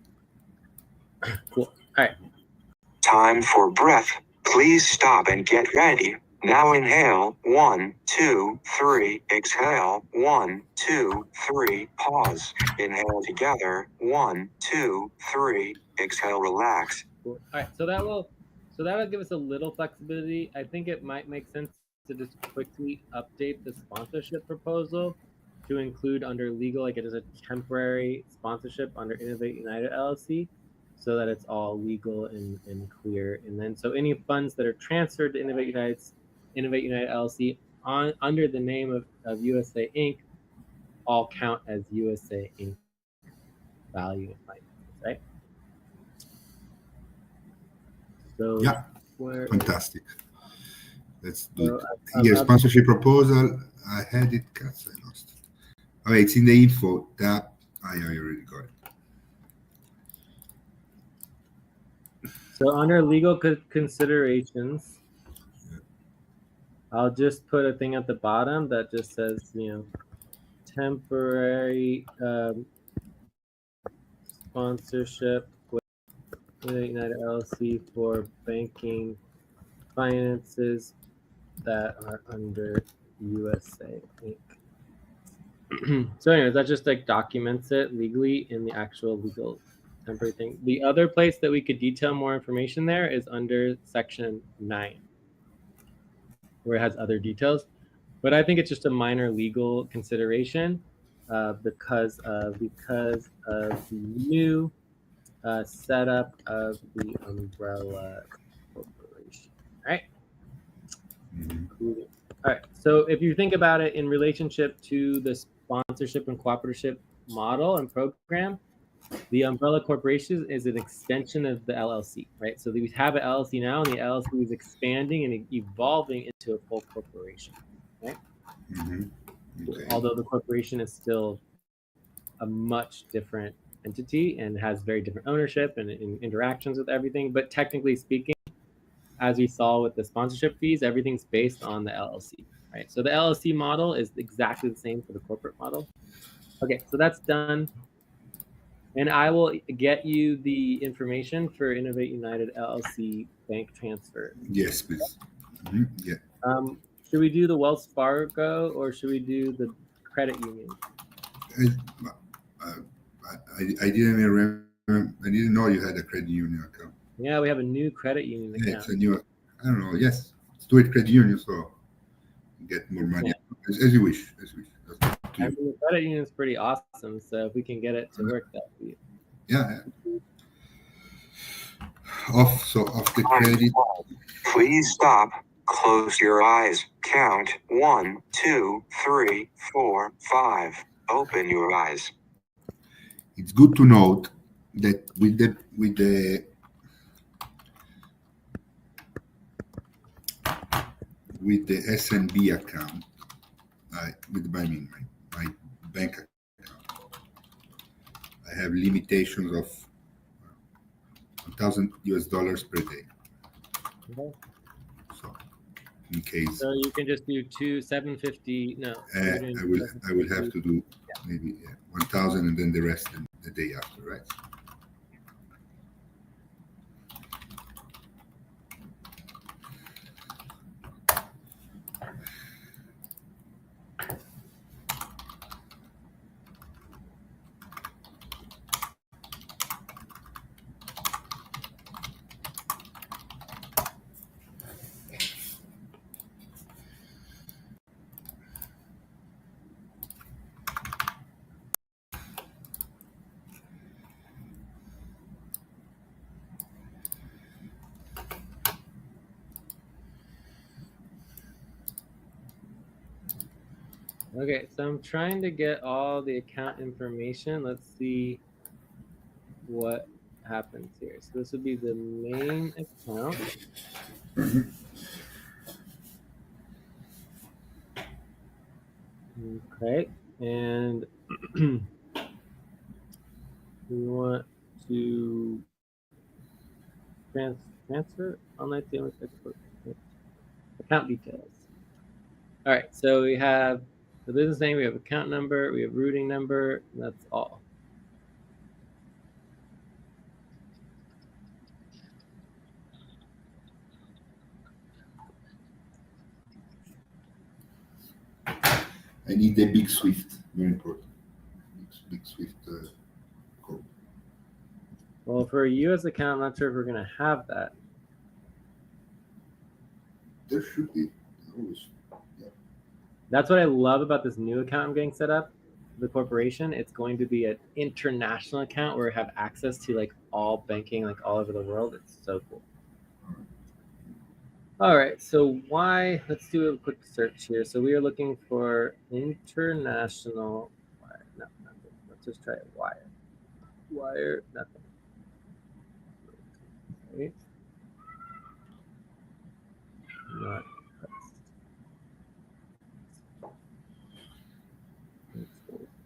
Cool. All right. Time for breath. Please stop and get ready. Now inhale, 1, 2, 3, exhale, 1, 2, 3, pause. Inhale together, 1, 2, 3, exhale, relax. Cool. All right. So that'll give us a little flexibility. I think it might make sense to just quickly update the sponsorship proposal to include under legal, like it is a temporary sponsorship under Innovate United LLC, so that it's all legal and clear. And then so any funds that are transferred to Innovate United LLC under the name of USA Inc. all count as USA Inc. value and finances, right? So Yeah. where Fantastic. Let's do so it. Here, sponsorship proposal. I had it. Cuts. I lost it. Okay, it's in the info tab. I already got it. So under legal considerations, I'll just put a thing at the bottom that just says, temporary sponsorship with United LLC for banking finances that are under USA Inc. So anyways, that just like documents it legally in the actual legal temporary thing. The other place that we could detail more information there is under section 9, where it has other details. But I think it's just a minor legal consideration because of the new setup of the umbrella corporation. All right. Mhm. All right. So if you think about it in relationship to the sponsorship and cooperative model and program, the umbrella corporation is an extension of the LLC, right? So we have an LLC now, and the LLC is expanding and evolving into a full corporation, right? Mhm. Okay. Although the corporation is still a much different entity and has very different ownership and interactions with everything. But technically speaking, as we saw with the sponsorship fees, everything's based on the LLC. right? So the LLC model is exactly the same for the corporate model. Okay, so that's done. And I will get you the information for Innovate United LLC bank transfer. Yes, please. Yeah. Should we do the Wells Fargo or should we do the credit union? I didn't remember. I didn't know you had a credit union account. Yeah, we have a new credit union Yeah, account. it's a new. I don't know. Yes, let's do it credit union so you get more money as you wish. As you wish. That's up to I you. mean, the credit union is pretty awesome, so if we can get it to work, that would be. Yeah. Off the credit. Please stop. Close your eyes. Count 1, 2, 3, 4, 5. Open your eyes. It's good to note that with the SNB account, my bank account, I have limitations of $1,000 per day. Okay. So, in case So you can just do 750. No, I will have to do maybe 1,000 and then the rest the day after, right? Okay, so I'm trying to get all the account information. Let's see what happens here. So this would be the main account. Okay, and we want to transfer online payments account details. All right, so we have the business name, we have account number, we have routing number, and that's all. I need a big Swift, very important. Big Swift code. Well, for a US account, I'm not sure if we're gonna have that. There should be always. That's what I love about this new account I'm getting set up, the corporation. It's going to be an international account where we have access to like all banking, like all over the world. It's so cool. All right, so let's do a quick search here. So we are looking for international wire. No, nothing. Let's just try it. Wire, nothing. Okay. Not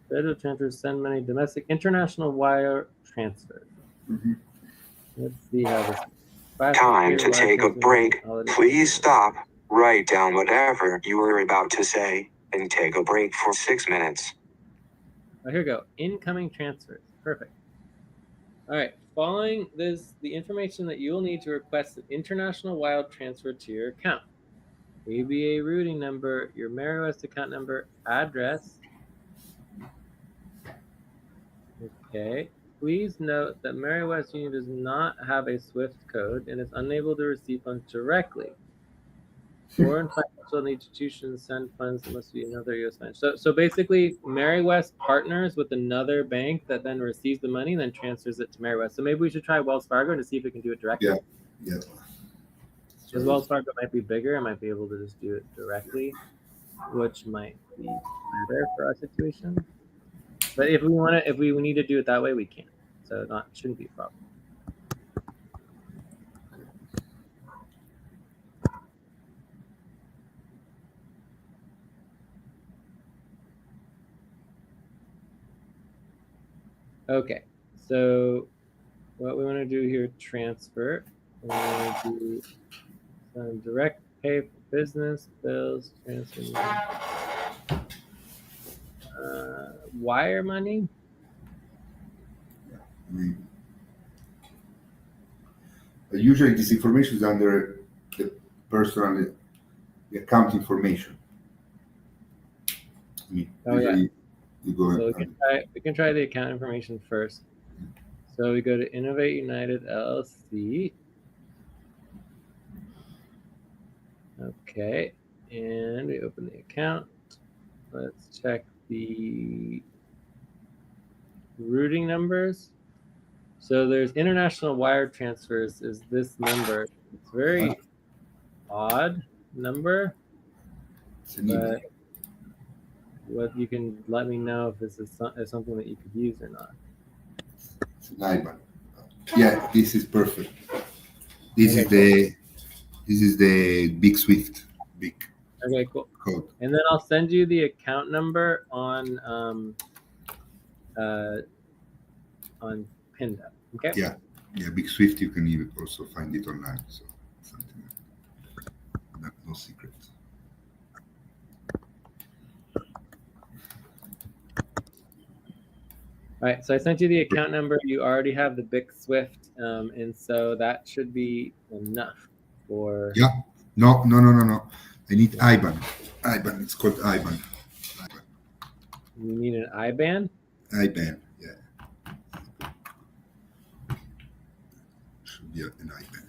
federal transfer, send money, domestic, international wire transfer. Let's see how this. Time to take a break. Please stop. Write down whatever you were about to say and take a break for 6 minutes. Oh, here we go. Incoming transfers. Perfect. All right. Following this, the information that you will need to request an international wire transfer to your account. ABA routing number, your MeriWest account number, address. Okay. Please note that MeriWest Union does not have a SWIFT code and is unable to receive funds directly. Foreign financial institutions send funds that must be another U.S. bank. So basically, MeriWest partners with another bank that then receives the money and then transfers it to MeriWest. So maybe we should try Wells Fargo to see if we can do it directly. Yeah. Because Wells Fargo might be bigger, I might be able to just do it directly, which might be better for our situation. But if we need to do it that way, we can. So shouldn't be a problem. Okay, so what we want to do here, transfer. We want to do some direct pay for business, bills, transfer money. Wire money? Usually this information is under the personal, the account information. Oh, yeah. Usually you go So we can try the account information first. So we go to Innovate United LLC. Okay, and we open the account. Let's check the routing numbers. So there's international wire transfers is this number. It's very odd number, it's an email. but what you can let me know if this is something that you could use or not. It's an IBAN. Yeah, this is perfect. This is the big Swift, big Okay, cool. code. And then I'll send you the account number on Pinda. Okay. Yeah, big Swift. You can even also find it online. So something no secret. All right, so I sent you the account number. You already have the big Swift, and so that should be enough for. Yeah. No. I need IBAN. IBAN. It's called IBAN. You need an IBAN? IBAN. Yeah. Should be an IBAN.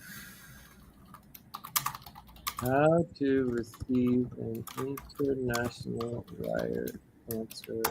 How to receive an international wire transfer